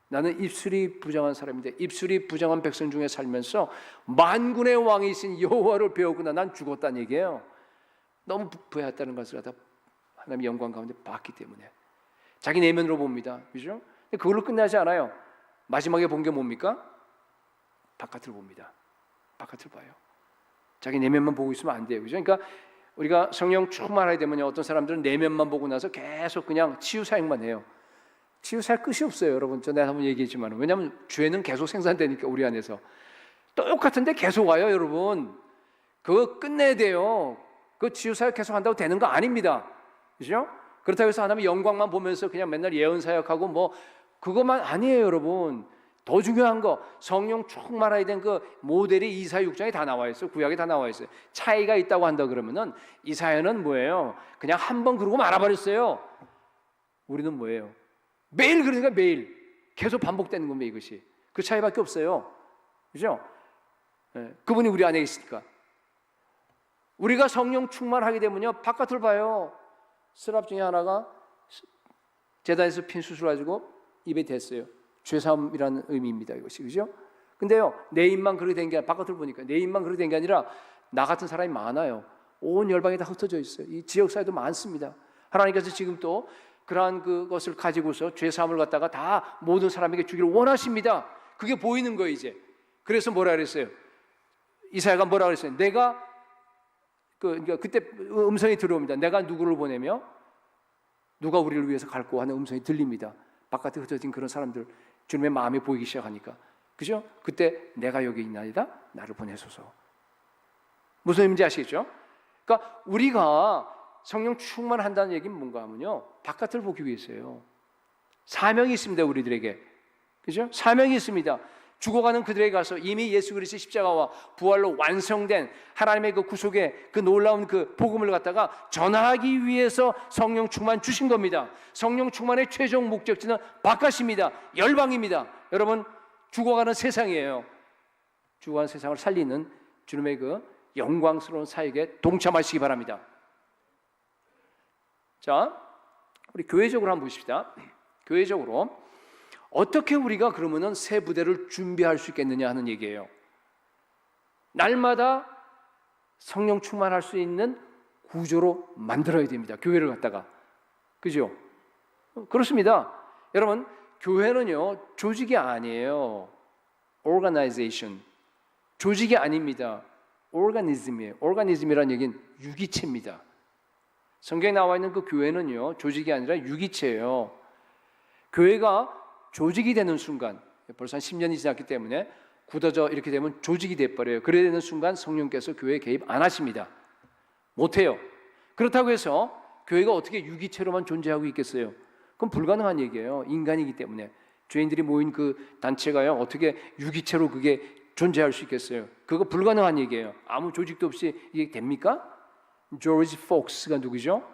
나는 입술이 부정한 사람인데 입술이 부정한 백성 중에 살면서 만군의 왕이신 여호와를 배우구나. 난 죽었다는 얘기예요. 너무 부패했다는 것을 갖다 하나님의 영광 가운데 봤기 때문에 자기 내면으로 봅니다. 그죠? 그걸로 끝나지 않아요. 마지막에 본 게 뭡니까? 바깥을 봅니다. 바깥을 봐요. 자기 내면만 보고 있으면 안 돼요. 그죠? 그러니까 우리가 성령 충만하게 되면요 어떤 사람들은 내면만 보고 나서 계속 그냥 치유 사역만 해요. 치유 사역 끝이 없어요. 여러분 전에 한번 얘기했지만 왜냐하면 죄는 계속 생산되니까 우리 안에서 똑같은데 계속 와요. 여러분 그거 끝내야 돼요. 그 치유 사역 계속 한다고 되는 거 아닙니다. 그죠? 그렇다고 해서 하나님의 영광만 보면서 그냥 맨날 예언 사역하고 뭐 그것만 아니에요, 여러분. 더 중요한 거, 성령 충만하게 된 그 모델이 이사야 6장에 다 나와 있어요. 구약에 다 나와 있어요. 차이가 있다고 한다 그러면은 이사야는 뭐예요? 그냥 한번 그러고 말아버렸어요. 우리는 뭐예요? 매일 그러니까 매일 계속 반복되는 겁니다. 이것이 그 차이밖에 없어요. 그죠? 네. 그분이 우리 안에 있으니까 우리가 성령 충만하게 되면요, 바깥을 봐요. 스랍 중에 하나가 제단에서 핀 수술 가지고 입에 댔어요. 죄사함이라는 의미입니다. 이것이, 그죠? 근데요, 내 입만 그렇게 된 게 아니라, 바깥을 보니까 내 입만 그렇게 된 게 아니라 나 같은 사람이 많아요. 온 열방에 다 흩어져 있어요. 이 지역사회도 많습니다. 하나님께서 지금 또 그러한 그것을 가지고서 죄사함을 갖다가 다 모든 사람에게 주기를 원하십니다. 그게 보이는 거예요, 이제. 그래서 뭐라 그랬어요? 이사야가 뭐라 그랬어요? 내가 그러니까 그때 음성이 들어옵니다. 내가 누구를 보내며 누가 우리를 위해서 갈고 하는 음성이 들립니다. 바깥에 흩어진 그런 사람들, 주님의 마음이 보이기 시작하니까, 그죠? 그때 내가 여기 있나이다, 나를 보내소서. 무슨 의미인지 아시겠죠? 그러니까 우리가 성령 충만한다는 얘기는 뭔가 하면요, 바깥을 보기 위해서요. 사명이 있습니다, 우리들에게. 그죠? 사명이 있습니다. 죽어가는 그들에게 가서 이미 예수 그리스도의 십자가와 부활로 완성된 하나님의 그 구속의 그 놀라운 그 복음을 갖다가 전하기 위해서 성령 충만 주신 겁니다. 성령 충만의 최종 목적지는 바깥입니다. 열방입니다. 여러분, 죽어가는 세상이에요. 죽어가는 세상을 살리는 주님의 그 영광스러운 사역에 동참하시기 바랍니다. 자, 우리 교회적으로 한번 보십시다. 교회적으로 어떻게 우리가 그러면은 새 부대를 준비할 수 있겠느냐 하는 얘기예요. 날마다 성령 충만할 수 있는 구조로 만들어야 됩니다. 교회를 갖다가. 그죠? 그렇습니다. 여러분, 교회는요, 조직이 아니에요. organization. 조직이 아닙니다. organism이에요. organism이라는 얘기는 유기체입니다. 성경에 나와 있는 그 교회는요, 조직이 아니라 유기체예요. 교회가 조직이 되는 순간, 벌써 한 10년이 지났기 때문에 굳어져 이렇게 되면 조직이 돼버려요. 그래야 되는 순간 성령께서 교회에 개입 안 하십니다. 못해요. 그렇다고 해서 교회가 어떻게 유기체로만 존재하고 있겠어요? 그건 불가능한 얘기예요. 인간이기 때문에. 죄인들이 모인 그 단체가요, 어떻게 유기체로 그게 존재할 수 있겠어요? 그거 불가능한 얘기예요. 아무 조직도 없이 이게 됩니까? 조지 폭스가 누구죠?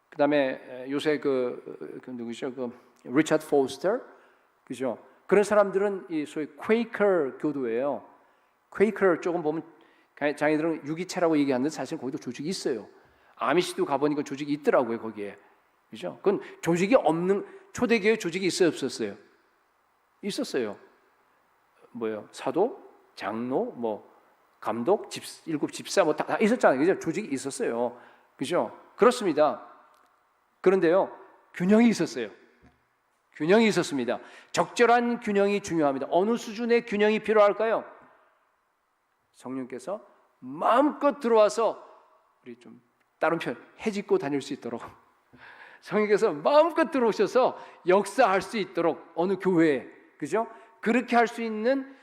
그 다음에 요새 그 누구죠? 그 리차드 포스터, 그죠? 그런 사람들은 이 소위 퀘이커 교도예요. 퀘이커 조금 보면 자기들은 유기체라고 얘기하는데 사실 거기도 조직이 있어요. 아미시도 가보니까 조직이 있더라고요, 거기에. 그죠? 그건 조직이 없는, 초대교회 조직이 있어요, 없었어요? 있었어요. 뭐요? 사도, 장로, 뭐 감독, 일곱 집사 뭐 다 있었잖아요. 그죠? 조직이 있었어요. 그죠? 그렇습니다. 그런데요, 균형이 있었어요. 균형이 있었습니다. 적절한 균형이 중요합니다. 어느 수준의 균형이 필요할까요? 성령께서 마음껏 들어와서, 우리 좀 다른 표현, 해집고 다닐 수 있도록, 성령께서 마음껏 들어오셔서 역사할 수 있도록 어느 교회에, 그죠? 그렇게 할 수 있는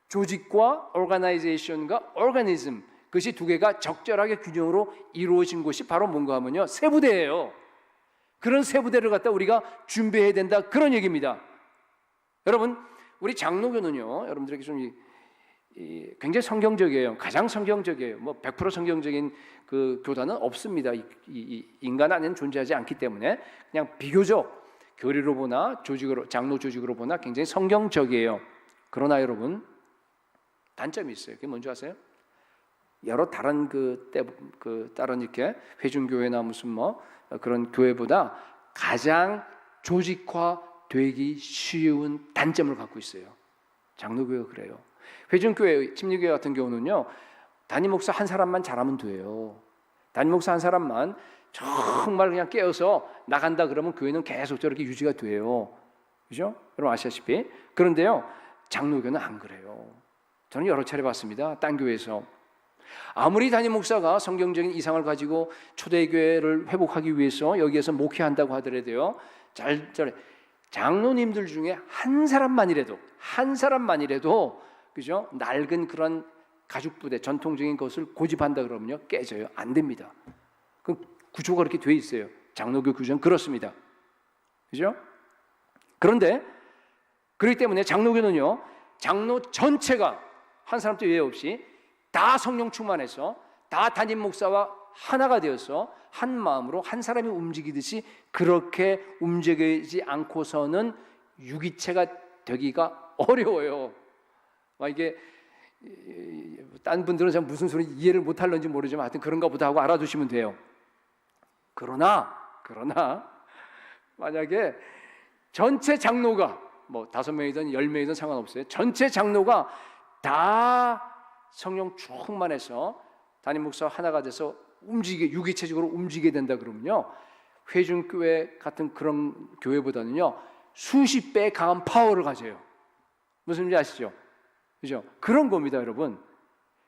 조직과 organization과 organism, 그것이 두 개가 적절하게 균형으로 이루어진 곳이 바로 뭔가 하면요, 세부대예요. 그런 세부대를 갖다 우리가 준비해야 된다, 그런 얘기입니다. 여러분, 우리 장로교는요, 여러분들에게 좀 굉장히 성경적이에요. 가장 성경적이에요. 뭐 100% 성경적인 그 교단은 없습니다. 인간 안에는 존재하지 않기 때문에 그냥 비교적 교리로 보나 조직으로, 장로 조직으로 보나 굉장히 성경적이에요. 그러나 여러분, 단점이 있어요. 그게 뭔지 아세요? 여러 다른 다른 이렇게 회중교회나 무슨 뭐 그런 교회보다 가장 조직화되기 쉬운 단점을 갖고 있어요. 장로교회가 그래요. 회중교회, 침례교회 같은 경우는요, 담임 목사 한 사람만 잘하면 돼요. 담임 목사 한 사람만 정말 그냥 깨어서 나간다 그러면 교회는 계속 저렇게 유지가 돼요. 그죠? 여러분 아시다시피. 그런데요, 장로교는 안 그래요. 저는 여러 차례 봤습니다. 딴 교회에서. 아무리 담임 목사가 성경적인 이상을 가지고 초대교회를 회복하기 위해서 여기에서 목회한다고 하더라도요, 장로님들 중에 한 사람만이라도, 그죠? 낡은 그런 가죽부대, 전통적인 것을 고집한다 그러면요, 깨져요. 안 됩니다. 그 구조가 그렇게 돼 있어요. 장로교 규정은 그렇습니다. 그죠? 그런데 그렇기 때문에 장로교는요, 장로 전체가 한 사람도 예외 없이 다 성령 충만해서 다 담임 목사와 하나가 되어서 한 마음으로 한 사람이 움직이듯이 그렇게 움직이지 않고서는 유기체가 되기가 어려워요. 이게 딴 분들은 참 무슨 소리 이해를 못할런지 모르지만 하여튼 그런가 보다 하고 알아두시면 돼요. 그러나 만약에 전체 장로가 뭐 5명이든 10명이든 상관없어요. 전체 장로가 다 성령 충만해서 담임 목사 하나가 돼서 유기체적으로 움직이게 된다 그러면요, 회중교회 같은 그런 교회보다는요 수십 배 강한 파워를 가져요. 무슨 말인지 아시죠? 그죠? 그런 겁니다, 여러분.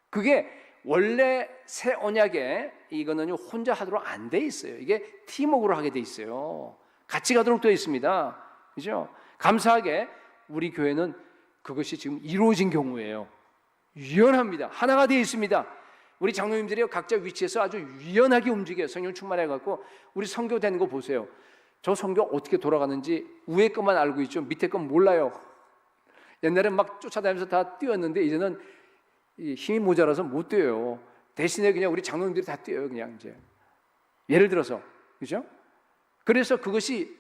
그게 원래 새 언약에 이거는요 혼자 하도록 안 돼 있어요. 이게 팀워크로 하게 돼 있어요. 같이 가도록 되어 있습니다. 그죠? 감사하게 우리 교회는 그것이 지금 이루어진 경우예요. 유연합니다. 하나가 되어 있습니다. 우리 장로님들이 각자 위치에서 아주 유연하게 움직여요. 성령 충만해갖고 우리 선교되는 거 보세요. 저 선교 어떻게 돌아가는지 위에 것만 알고 있죠. 밑에 건 몰라요. 옛날엔 막 쫓아다니면서 다 뛰었는데 이제는 힘이 모자라서 못 뛰어요. 대신에 그냥 우리 장로님들이 다 뛰어요. 그냥 이제 예를 들어서, 그죠? 그래서 그것이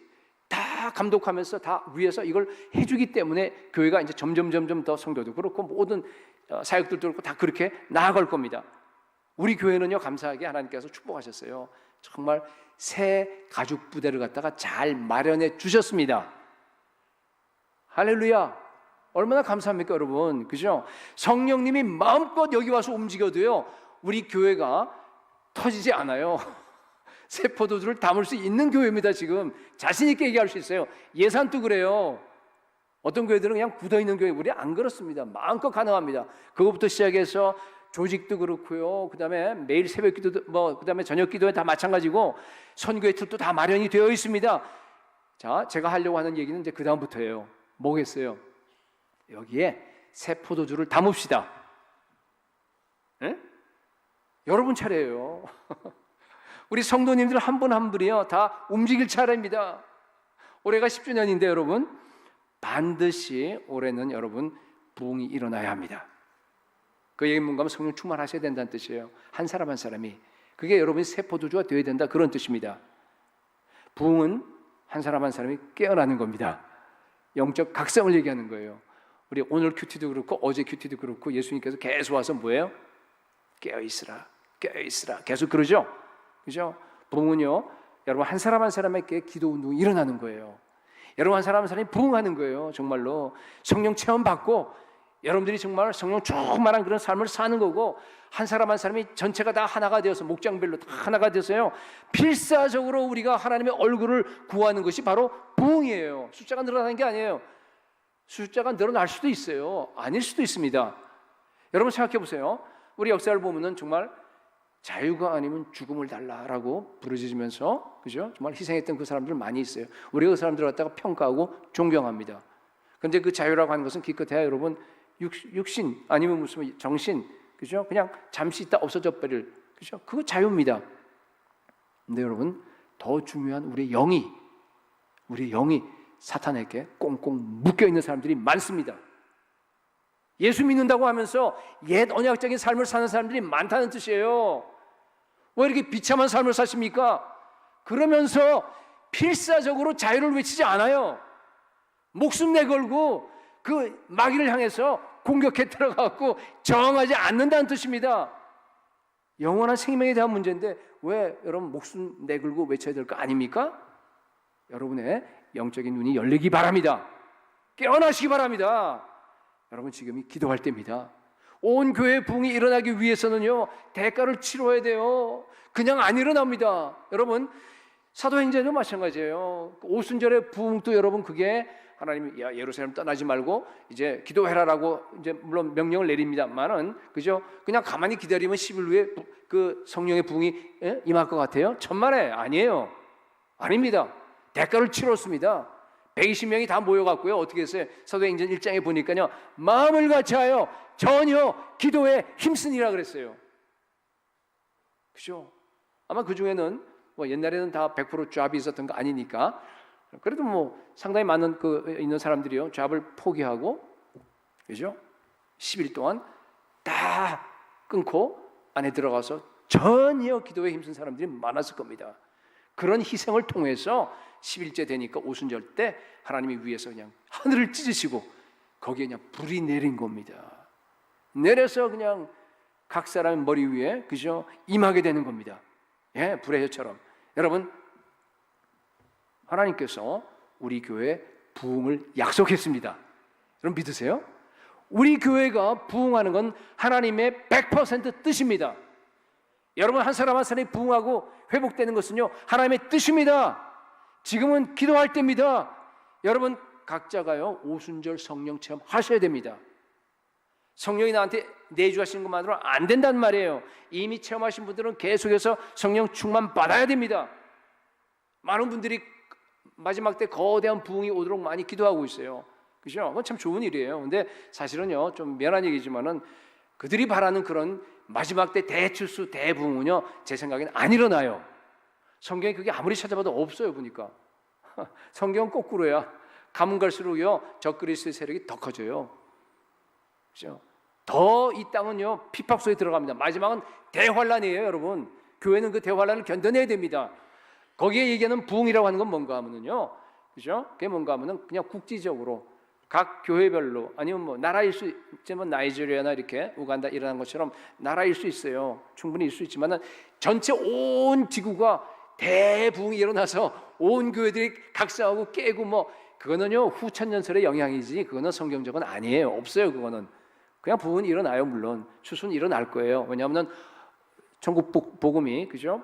다 감독하면서 다 위에서 이걸 해주기 때문에 교회가 이제 점점 더 성도도 그렇고 모든 사역들도 그렇고 다 그렇게 나아갈 겁니다. 우리 교회는요 감사하게 하나님께서 축복하셨어요. 정말 새 가죽 부대를 갖다가 잘 마련해 주셨습니다. 할렐루야. 얼마나 감사합니까, 여러분? 그죠? 성령님이 마음껏 여기 와서 움직여도요 우리 교회가 터지지 않아요. 새 포도주를 담을 수 있는 교회입니다. 지금 자신 있게 얘기할 수 있어요. 예산도 그래요. 어떤 교회들은 그냥 굳어있는 교회, 우리 안 그렇습니다. 마음껏 가능합니다. 그것부터 시작해서 조직도 그렇고요. 그 다음에 매일 새벽 기도도 그 다음에 저녁 기도에 다 마찬가지고 선교의 틀도 다 마련이 되어 있습니다. 자, 제가 하려고 하는 얘기는 이제 그 다음부터예요. 뭐겠어요? 여기에 새 포도주를 담읍시다. 에? 여러분 차례예요. 우리 성도님들 한 분 한 분이요 다 움직일 차례입니다. 올해가 10주년인데 여러분 반드시 올해는 여러분 부흥이 일어나야 합니다. 그 얘기 뭔가 하면 성령 충만하셔야 된다는 뜻이에요. 한 사람 한 사람이. 그게 여러분이 새 포도주가 되어야 된다 그런 뜻입니다. 부흥은 한 사람 한 사람이 깨어나는 겁니다. 영적 각성을 얘기하는 거예요. 우리 오늘 큐티도 그렇고 어제 큐티도 그렇고 예수님께서 계속 와서 뭐예요? 깨어있으라 깨어있으라 계속 그러죠. 그죠? 부흥은요 여러분 한 사람 한 사람에게 기도 운동이 일어나는 거예요. 여러분 한 사람 한 사람이 부흥하는 거예요. 정말로 성령 체험 받고 여러분들이 정말 성령 충만한 그런 삶을 사는 거고 한 사람 한 사람이 전체가 다 하나가 되어서 목장별로 다 하나가 되어서요 필사적으로 우리가 하나님의 얼굴을 구하는 것이 바로 부흥이에요. 숫자가 늘어나는 게 아니에요. 숫자가 늘어날 수도 있어요. 아닐 수도 있습니다. 여러분 생각해 보세요. 우리 역사를 보면은 정말 자유가 아니면 죽음을 달라라고 부르짖으면서 그죠? 정말 희생했던 그 사람들 많이 있어요. 우리가 그 사람들을 갖다가 평가하고 존경합니다. 그런데 그 자유라고 하는 것은 기껏해야 여러분 육신 아니면 무슨 정신 그죠? 그냥 잠시 있다 없어져 버릴 그죠? 그거 자유입니다. 근데 여러분 더 중요한 우리의 영이 사탄에게 꽁꽁 묶여 있는 사람들이 많습니다. 예수 믿는다고 하면서 옛 언약적인 삶을 사는 사람들이 많다는 뜻이에요. 왜 이렇게 비참한 삶을 사십니까? 그러면서 필사적으로 자유를 외치지 않아요. 목숨 내걸고 그 마귀를 향해서 공격해 들어가고 저항하지 않는다는 뜻입니다. 영원한 생명에 대한 문제인데 왜 여러분 목숨 내걸고 외쳐야 될 거 아닙니까? 여러분의 영적인 눈이 열리기 바랍니다. 깨어나시기 바랍니다. 여러분 지금이 기도할 때입니다. 온 교회의 부흥이 일어나기 위해서는요 대가를 치러야 돼요. 그냥 안 일어납니다. 여러분 사도행전도 마찬가지예요. 오순절의 부흥도 여러분 그게 하나님이 야 예루살렘 떠나지 말고 이제 기도해라라고 이제 물론 명령을 내립니다만은 그죠? 그냥 가만히 기다리면 10일 후에 그 성령의 부흥이 임할 것 같아요? 천만에 아니에요. 아닙니다. 대가를 치렀습니다. 120명이 다 모여갖고요 어떻게 했어요? 사도행전 1장에 보니까요 마음을 같이하여 전혀 기도에 힘쓰니라 그랬어요. 그죠? 아마 그 중에는 뭐 옛날에는 다 100% 잡이 있었던 거 아니니까. 그래도 뭐 상당히 많은 있는 사람들이요 잡을 포기하고, 그죠? 10일 동안 다 끊고 안에 들어가서 전혀 기도에 힘쓴 사람들이 많았을 겁니다. 그런 희생을 통해서 10일째 되니까 오순절 때 하나님이 위에서 그냥 하늘을 찢으시고 거기에 그냥 불이 내린 겁니다. 내려서 그냥 각 사람의 머리 위에, 그죠? 임하게 되는 겁니다. 예, 불의 혀처럼. 여러분, 하나님께서 우리 교회에 부흥을 약속했습니다. 여러분 믿으세요? 우리 교회가 부흥하는 건 하나님의 100% 뜻입니다. 여러분 한 사람 한 사람이 부흥하고 회복되는 것은요 하나님의 뜻입니다. 지금은 기도할 때입니다. 여러분 각자가요 오순절 성령 체험 하셔야 됩니다. 성령이 나한테 내주하시는 것만으로 안 된단 말이에요. 이미 체험하신 분들은 계속해서 성령 충만 받아야 됩니다. 많은 분들이 마지막 때 거대한 부흥이 오도록 많이 기도하고 있어요. 그죠? 그건 참 좋은 일이에요. 근데 사실은요 좀 미안한 얘기지만은 그들이 바라는 그런 마지막 때 대출수 대부흥은요 제 생각에는 안 일어나요. 성경에 그게 아무리 찾아봐도 없어요. 보니까 성경은 거꾸로야. 가면 갈수록요 적그리스도의 세력이 더 커져요. 그죠? 더 이 땅은요 핍박소에 들어갑니다. 마지막은 대환란이에요. 여러분 교회는 그 대환란을 견뎌내야 됩니다. 거기에 얘기하는 부흥이라고 하는 건 뭔가 하면은요, 그죠? 그게 뭔가 하면은 그냥 국지적으로 각 교회별로 아니면 뭐 나라일 수 있지만 나이지리아나 이렇게 우간다 일어난 것처럼 나라일 수 있어요. 충분히 있을 수 있지만은 전체 온 지구가 대부흥이 일어나서 온 교회들이 각성하고 깨고 뭐 그거는요 후천년설의 영향이지 그거는 성경적은 아니에요. 없어요. 그거는 그냥 부흥은 일어나요. 물론 추수는 일어날 거예요. 왜냐하면 천국 복음이 그죠?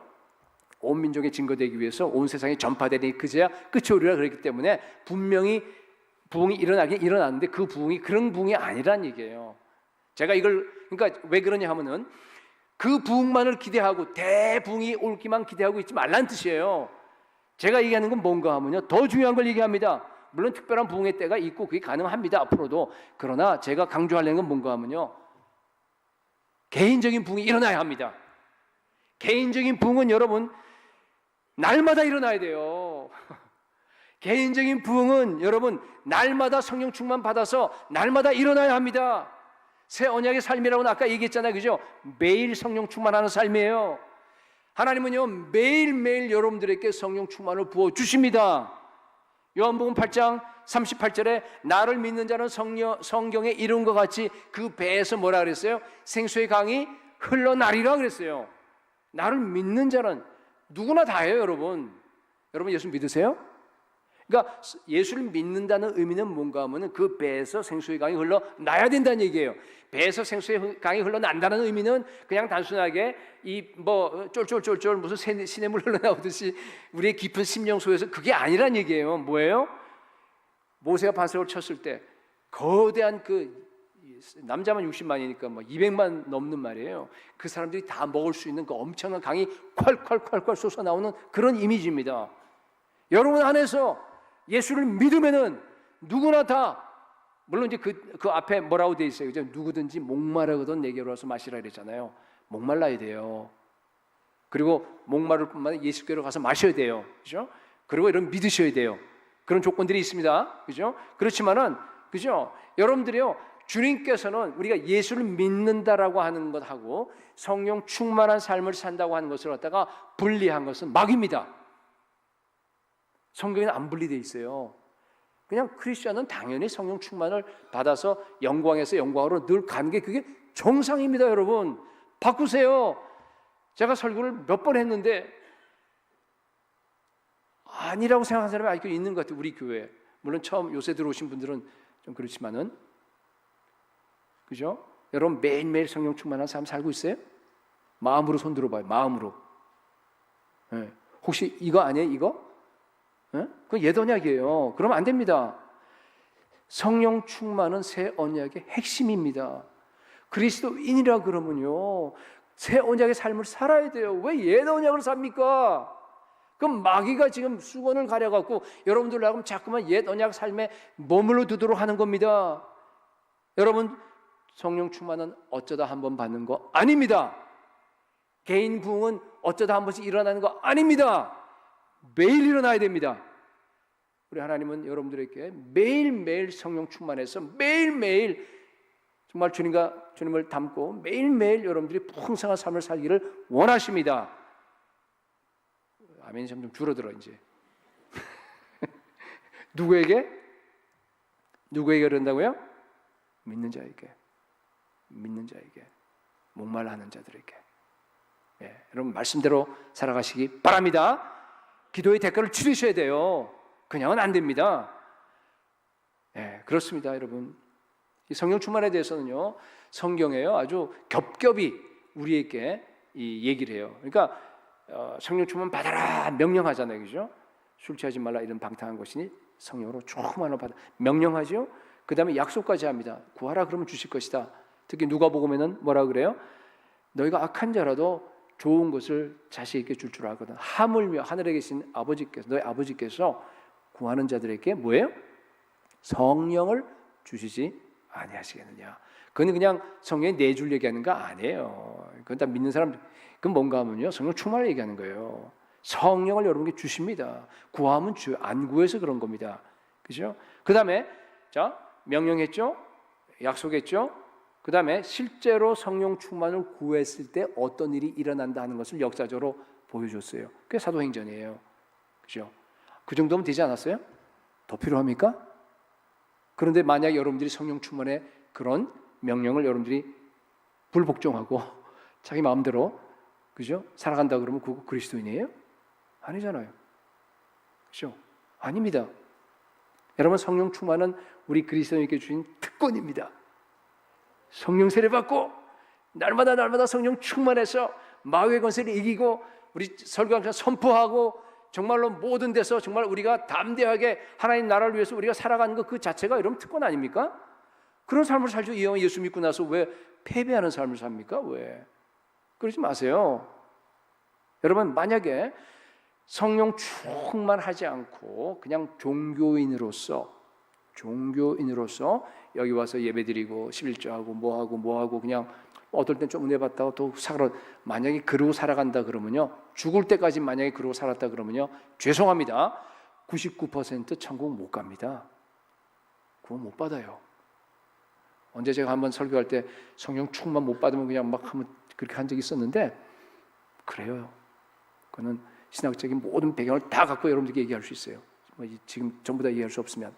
온 민족에 증거되기 위해서 온 세상에 전파되니 그제야 끝이 오리라 그랬기 때문에 분명히 부흥이 일어나긴 일어났는데 그 부흥이 그런 부흥이 아니란 얘기예요. 제가 이걸 그러니까 왜 그러냐 하면은 그 부흥만을 기대하고 대부흥이 올기만 기대하고 있지 말란 뜻이에요. 제가 얘기하는 건 뭔가 하면요 더 중요한 걸 얘기합니다. 물론 특별한 부흥의 때가 있고 그게 가능합니다 앞으로도. 그러나 제가 강조하려는 건 뭔가 하면요 개인적인 부흥이 일어나야 합니다. 개인적인 부흥은 여러분 날마다 일어나야 돼요. 개인적인 부흥은 여러분 날마다 성령 충만 받아서 날마다 일어나야 합니다. 새 언약의 삶이라고는 아까 얘기했잖아요. 그죠? 매일 성령 충만하는 삶이에요. 하나님은요 매일매일 여러분들에게 성령 충만을 부어주십니다. 요한복음 8장 38절에 나를 믿는 자는 성경에 이룬 것 같이 그 배에서 뭐라 그랬어요? 생수의 강이 흘러나리라 그랬어요. 나를 믿는 자는 누구나 다예요. 여러분 예수 믿으세요? 그러니까 예수를 믿는다는 의미는 뭔가 하면 그 배에서 생수의 강이 흘러나야 된다는 얘기예요. 배에서 생수의 강이 흘러난다는 의미는 그냥 단순하게 이 뭐 쫄쫄쫄쫄 무슨 시냇물 흘러나오듯이 우리의 깊은 심령 속에서 그게 아니란 얘기예요. 뭐예요? 모세가 반석을 쳤을 때 거대한 그 남자만 60만이니까 뭐 200만 넘는 말이에요. 그 사람들이 다 먹을 수 있는 그 엄청난 강이 콸콸콸콸 솟아나오는 그런 이미지입니다. 여러분 안에서 예수를 믿으면은 누구나 다 물론 이제 그 앞에 뭐라고 돼 있어요. 그죠? 누구든지 목마르거든 내게로 와서 마시라 그랬잖아요. 목말라야 돼요. 그리고 목마를 뿐만 아니라 예수께로 가서 마셔야 돼요. 그죠? 그리고 이런 믿으셔야 돼요. 그런 조건들이 있습니다. 그죠? 그렇지만은 그죠? 여러분들이요. 주님께서는 우리가 예수를 믿는다라고 하는 것하고 성령 충만한 삶을 산다고 하는 것을 갖다가 분리한 것은 막입니다. 성경에는 안 분리되어 있어요. 그냥 크리스천은 당연히 성령 충만을 받아서 영광에서 영광으로 늘 가는 게 그게 정상입니다. 여러분 바꾸세요. 제가 설교를 몇 번 했는데 아니라고 생각하는 사람이 아직도 있는 것 같아요. 우리 교회에. 물론 처음 요새 들어오신 분들은 좀 그렇지만은 그죠? 여러분 매일매일 성령 충만한 삶 살고 있어요? 마음으로 손 들어봐요. 마음으로. 네. 혹시 이거 아니에요? 이거? 네? 그건 옛 언약이에요. 그러면 안 됩니다. 성령 충만은 새 언약의 핵심입니다. 그리스도인이라 그러면요 새 언약의 삶을 살아야 돼요. 왜 옛 언약을 삽니까? 그럼 마귀가 지금 수건을 가려갖고 여러분들 나가면 자꾸만 옛 언약 삶에 머물러 두도록 하는 겁니다. 여러분 성령 충만은 어쩌다 한번 받는 거 아닙니다. 개인 부흥은 어쩌다 한 번씩 일어나는 거 아닙니다. 매일 일어나야 됩니다. 우리 하나님은 여러분들에게 매일매일 성령 충만해서 매일매일 정말 주님을 닮고 매일매일 여러분들이 풍성한 삶을 살기를 원하십니다. 아멘이 점점 줄어들어 이제. 누구에게 그런다고요? 믿는 자에게, 목말라 하는 자들에게. 여러분 말씀대로 살아가시기 바랍니다. 기도의 대가를 치르셔야 돼요. 그냥은 안 됩니다. 그렇습니다, 여러분. 이 성령 충만에 대해서는요, 성경에요 아주 겹겹이 우리에게 이 얘기를 해요. 그러니까 성령 충만 받아라 명령하잖아요, 그죠? 술 취하지 말라 이런 방탕한 것이니 성령으로 충만을 받아 명령하죠. 그 다음에 약속까지 합니다. 구하라 그러면 주실 것이다. 특히 누가복음에는 뭐라 그래요? 너희가 악한 자라도 좋은 것을 자식 있게 줄 줄 알거든. 하물며 하늘에 계신 아버지께서, 너희 아버지께서 구하는 자들에게 뭐예요? 성령을 주시지 아니하시겠느냐. 그건 그냥 성령이 내줄 얘기하는 거 아니에요. 그건 다 믿는 사람. 그건 뭔가 하면요, 성령 충만을 얘기하는 거예요. 성령을 여러분께 주십니다. 구하면 줘요. 안 구해서 그런 겁니다. 그죠? 그 다음에 자 명령했죠, 약속했죠. 그 다음에 실제로 성령 충만을 구했을 때 어떤 일이 일어난다 하는 것을 역사적으로 보여줬어요. 그게 사도행전이에요. 그죠? 그 정도면 되지 않았어요? 더 필요합니까? 그런데 만약 여러분들이 성령 충만의 그런 명령을 여러분들이 불복종하고 자기 마음대로 그죠? 살아간다 그러면 그거 그리스도인이에요? 아니잖아요. 그죠? 아닙니다. 여러분 성령 충만은 우리 그리스도인에게 주신 특권입니다. 성령 세례 받고 날마다 성령 충만해서 마귀의 권세를 이기고 우리 설교하면서 선포하고 정말로 모든 데서 정말 우리가 담대하게 하나님 나라를 위해서 우리가 살아가는 것 그 자체가 여러분 특권 아닙니까? 그런 삶을 살죠. 예수 믿고 나서 왜 패배하는 삶을 삽니까? 왜? 그러지 마세요. 여러분 만약에 성령 충만하지 않고 그냥 종교인으로서 여기 와서 예배드리고 11조하고 뭐하고 그냥 어떨 땐 좀 은혜 받다가 또 만약에 그러고 살아간다 그러면요, 죽을 때까지 만약에 그러고 살았다 그러면요, 죄송합니다, 99% 천국 못 갑니다. 그거 못 받아요. 언제 제가 한번 설교할 때 성령 충만 못 받으면 그냥 막 하면 그렇게 한 적이 있었는데, 그래요. 그거는 신학적인 모든 배경을 다 갖고 여러분들께 얘기할 수 있어요. 지금 전부 다 이해할 수 없으면.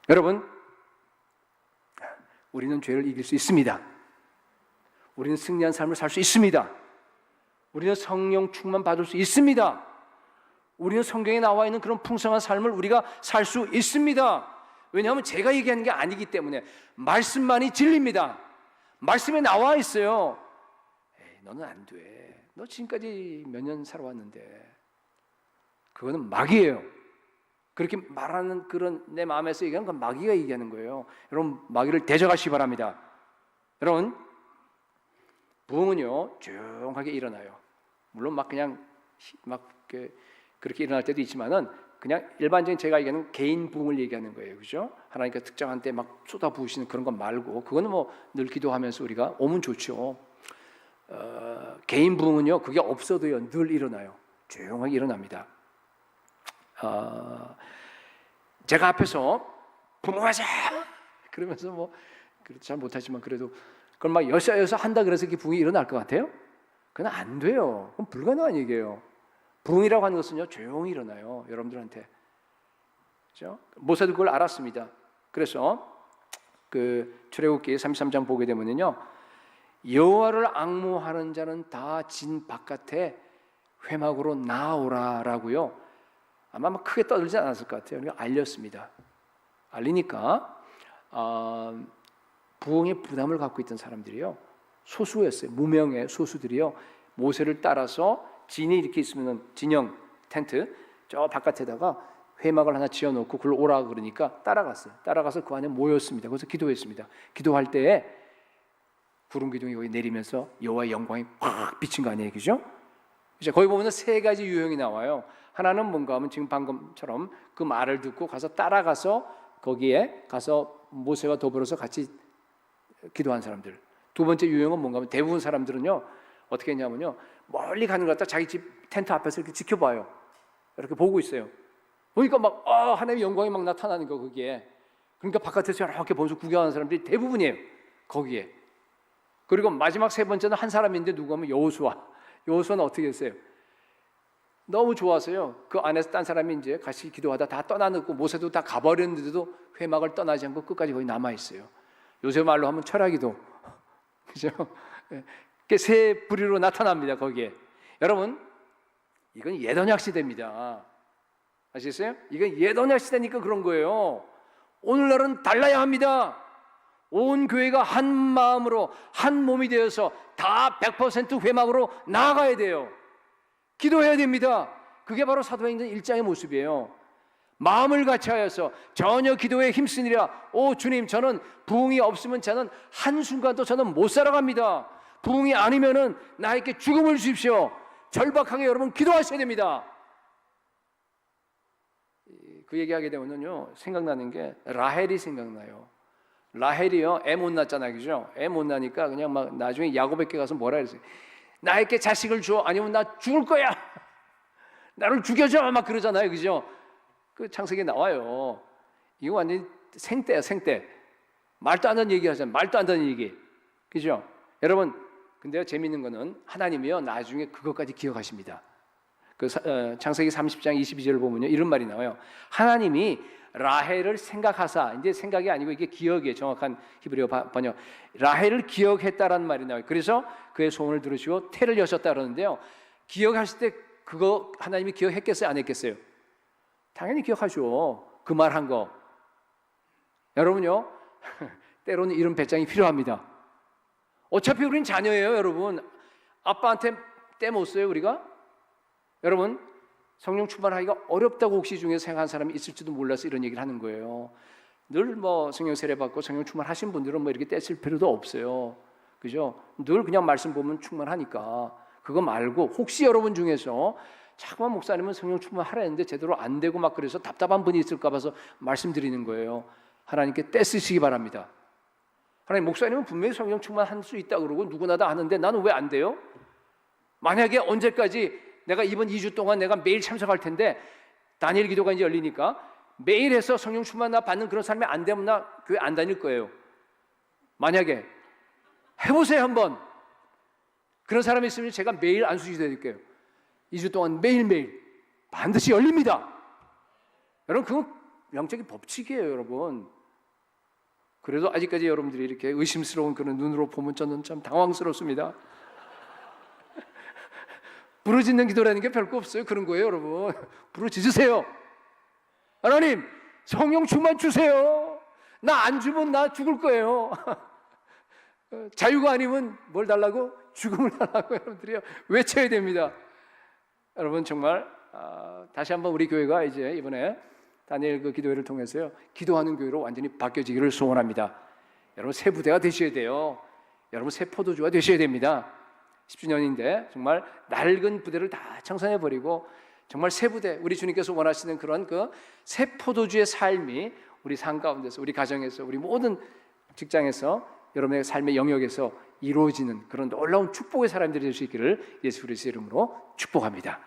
여러분, 우리는 죄를 이길 수 있습니다. 우리는 승리한 삶을 살 수 있습니다. 우리는 성령 충만 받을 수 있습니다. 우리는 성경에 나와 있는 그런 풍성한 삶을 우리가 살 수 있습니다. 왜냐하면 제가 얘기하는 게 아니기 때문에 말씀만이 진리입니다. 말씀에 나와 있어요. 에이, 너는 안 돼. 너 지금까지 몇 년 살아왔는데. 그거는 마귀예요. 그렇게 말하는 그런 내 마음에서 얘기하는 건 마귀가 얘기하는 거예요. 여러분 마귀를 대적하시기 바랍니다. 여러분 부흥은요 조용하게 일어나요. 물론 막 그냥 막 그렇게 일어날 때도 있지만은 그냥 일반적인 제가 얘기하는 개인 부흥을 얘기하는 거예요, 그죠? 하나님께서 특정한 때 막 쏟아 부으시는 그런 건 말고, 그거는 뭐 늘 기도하면서 우리가 오면 좋죠. 개인 부흥은요 그게 없어도요 늘 일어나요. 조용하게 일어납니다. 제가 앞에서 부흥하자 그러면서 뭐 잘 못하지만 그래도 그걸 막 여서 한다 그래서 이렇게 부흥이 일어날 것 같아요? 그건 안 돼요. 그건 불가능한 얘기예요. 부흥이라고 하는 것은요 조용히 일어나요, 여러분들한테. 그렇죠? 모세도 그걸 알았습니다. 그래서 그 출애굽기 33장 보게 되면요, 여호와를 앙모하는 자는 다 진 바깥에 회막으로 나오라라고요. 아마 막 크게 떠들지 않았을 것 같아요. 그러니까 알렸습니다. 알리니까 부흥의 부담을 갖고 있던 사람들이요 소수였어요. 무명의 소수들이요 모세를 따라서 진이 이렇게 있으면 진영 텐트 저 바깥에다가 회막을 하나 지어놓고 그걸 오라 그러니까 따라갔어요. 따라가서 그 안에 모였습니다. 그래서 기도했습니다. 기도할 때에 구름 기둥이 거기 내리면서 여호와의 영광이 확 비친 거 아니에요, 그죠? 이제 거기 보면 세 가지 유형이 나와요. 하나는 뭔가 하면 지금 방금처럼 그 말을 듣고 가서 따라가서 거기에 가서 모세와 더불어서 같이 기도한 사람들. 두 번째 유형은 뭔가 하면 대부분 사람들은요 어떻게 했냐면요, 멀리 가는 것 같다 자기 집 텐트 앞에서 이렇게 지켜봐요. 이렇게 보고 있어요. 보니까 막 하나님의 영광이 막 나타나는 거 거기에. 그러니까 바깥에서 이렇게 보면서 구경하는 사람들이 대부분이에요 거기에. 그리고 마지막 세 번째는 한 사람인데 누구 하면 여호수아. 여호수아는 어떻게 했어요? 너무 좋아서요, 그 안에서 딴 사람이 이제 같이 기도하다 다 떠나놓고 모세도 다 가버렸는데도 회막을 떠나지 않고 끝까지 거기 남아있어요. 요새 말로 하면 철학기도. 그죠? 세 부류로 나타납니다 거기에. 여러분, 이건 옛언약 시대입니다. 아시겠어요? 이건 옛언약 시대니까 그런 거예요. 오늘날은 달라야 합니다. 온 교회가 한 마음으로 한 몸이 되어서 다 100% 회막으로 나아가야 돼요. 기도해야 됩니다. 그게 바로 사도행전 1장의 모습이에요. 마음을 같이 하여서 전혀 기도에 힘쓰니라. 오 주님, 저는 부흥이 없으면 저는 한순간도 저는 못 살아갑니다. 부흥이 아니면은 나에게 죽음을 주십시오. 절박하게 여러분 기도하셔야 됩니다. 그 얘기하게 되면요, 생각나는 게 라헬이 생각나요. 라헬이요, 애 못 낳았잖아요, 그죠? 애 못 낳으니까 그냥 막 나중에 야곱에게 가서 뭐라 그랬어요? 나에게 자식을 줘, 아니면 나 죽을 거야. 나를 죽여줘, 막 그러잖아요, 그죠? 그 창세기에 나와요. 이거 완전히 생떼야, 생떼. 말도 안 되는 얘기 하잖아요. 말도 안 되는 얘기, 그죠? 여러분, 근데요, 재밌는 거는 하나님이요, 나중에 그것까지 기억하십니다. 창세기 30장 22절을 보면요, 이런 말이 나와요. 하나님이 라헬을 생각하사, 이제 생각이 아니고 이게 기억이에요. 정확한 히브리어 번역. 라헬을 기억했다라는 말이 나와요. 그래서 그의 소원을 들으시고 태를 여셨다 그러는데요. 기억하실 때 그거 하나님이 기억했겠어요? 안 했겠어요? 당연히 기억하죠. 그 말한 거. 여러분요, 때로는 이런 배짱이 필요합니다. 어차피 우린 자녀예요, 여러분. 아빠한테 때 못 써요, 우리가? 여러분, 성령 충만하기가 어렵다고 혹시 중에 생각하는 사람이 있을지도 몰라서 이런 얘기를 하는 거예요. 늘 뭐 성령 세례 받고 성령 충만하신 분들은 뭐 이렇게 떼쓸 필요도 없어요, 그죠? 늘 그냥 말씀 보면 충만하니까. 그거 말고 혹시 여러분 중에서 자꾸만 목사님은 성령 충만하라 했는데 제대로 안 되고 막 그래서 답답한 분이 있을까 봐서 말씀드리는 거예요. 하나님께 떼쓰시기 바랍니다. 하나님, 목사님은 분명히 성령 충만할 수 있다 그러고 누구나 다 하는데 나는 왜 안 돼요? 만약에 언제까지 내가 이번 2주 동안 내가 매일 참석할 텐데 다니엘 기도가 이제 열리니까 매일 해서 성령 충만 나 받는 그런 사람이 안 되면 나 교회 안 다닐 거예요. 만약에 해보세요 한번. 그런 사람이 있으면 제가 매일 안수시 드릴게요. 2주 동안 매일매일 반드시 열립니다. 여러분, 그건 영적인 법칙이에요, 여러분. 그래도 아직까지 여러분들이 이렇게 의심스러운 그런 눈으로 보면 저는 참 당황스럽습니다. 부르짖는 기도라는 게 별거 없어요. 그런 거예요, 여러분. 부르짖으세요. 하나님, 성령 충만 주세요. 나 안 주면 나 죽을 거예요. 자유가 아니면 뭘 달라고? 죽음을 달라고 여러분들이요, 외쳐야 됩니다. 여러분, 정말 다시 한번 우리 교회가 이제 이번에 다니엘 그 기도회를 통해서요, 기도하는 교회로 완전히 바뀌어지기를 소원합니다. 여러분, 새 부대가 되셔야 돼요. 여러분, 새 포도주가 되셔야 됩니다. 10주년인데 정말 낡은 부대를 다 청산해버리고 정말 새 부대, 우리 주님께서 원하시는 그런 그 새 포도주의 삶이 우리 삶 가운데서, 우리 가정에서, 우리 모든 직장에서, 여러분의 삶의 영역에서 이루어지는 그런 놀라운 축복의 사람들이 될 수 있기를 예수 그리스도의 이름으로 축복합니다.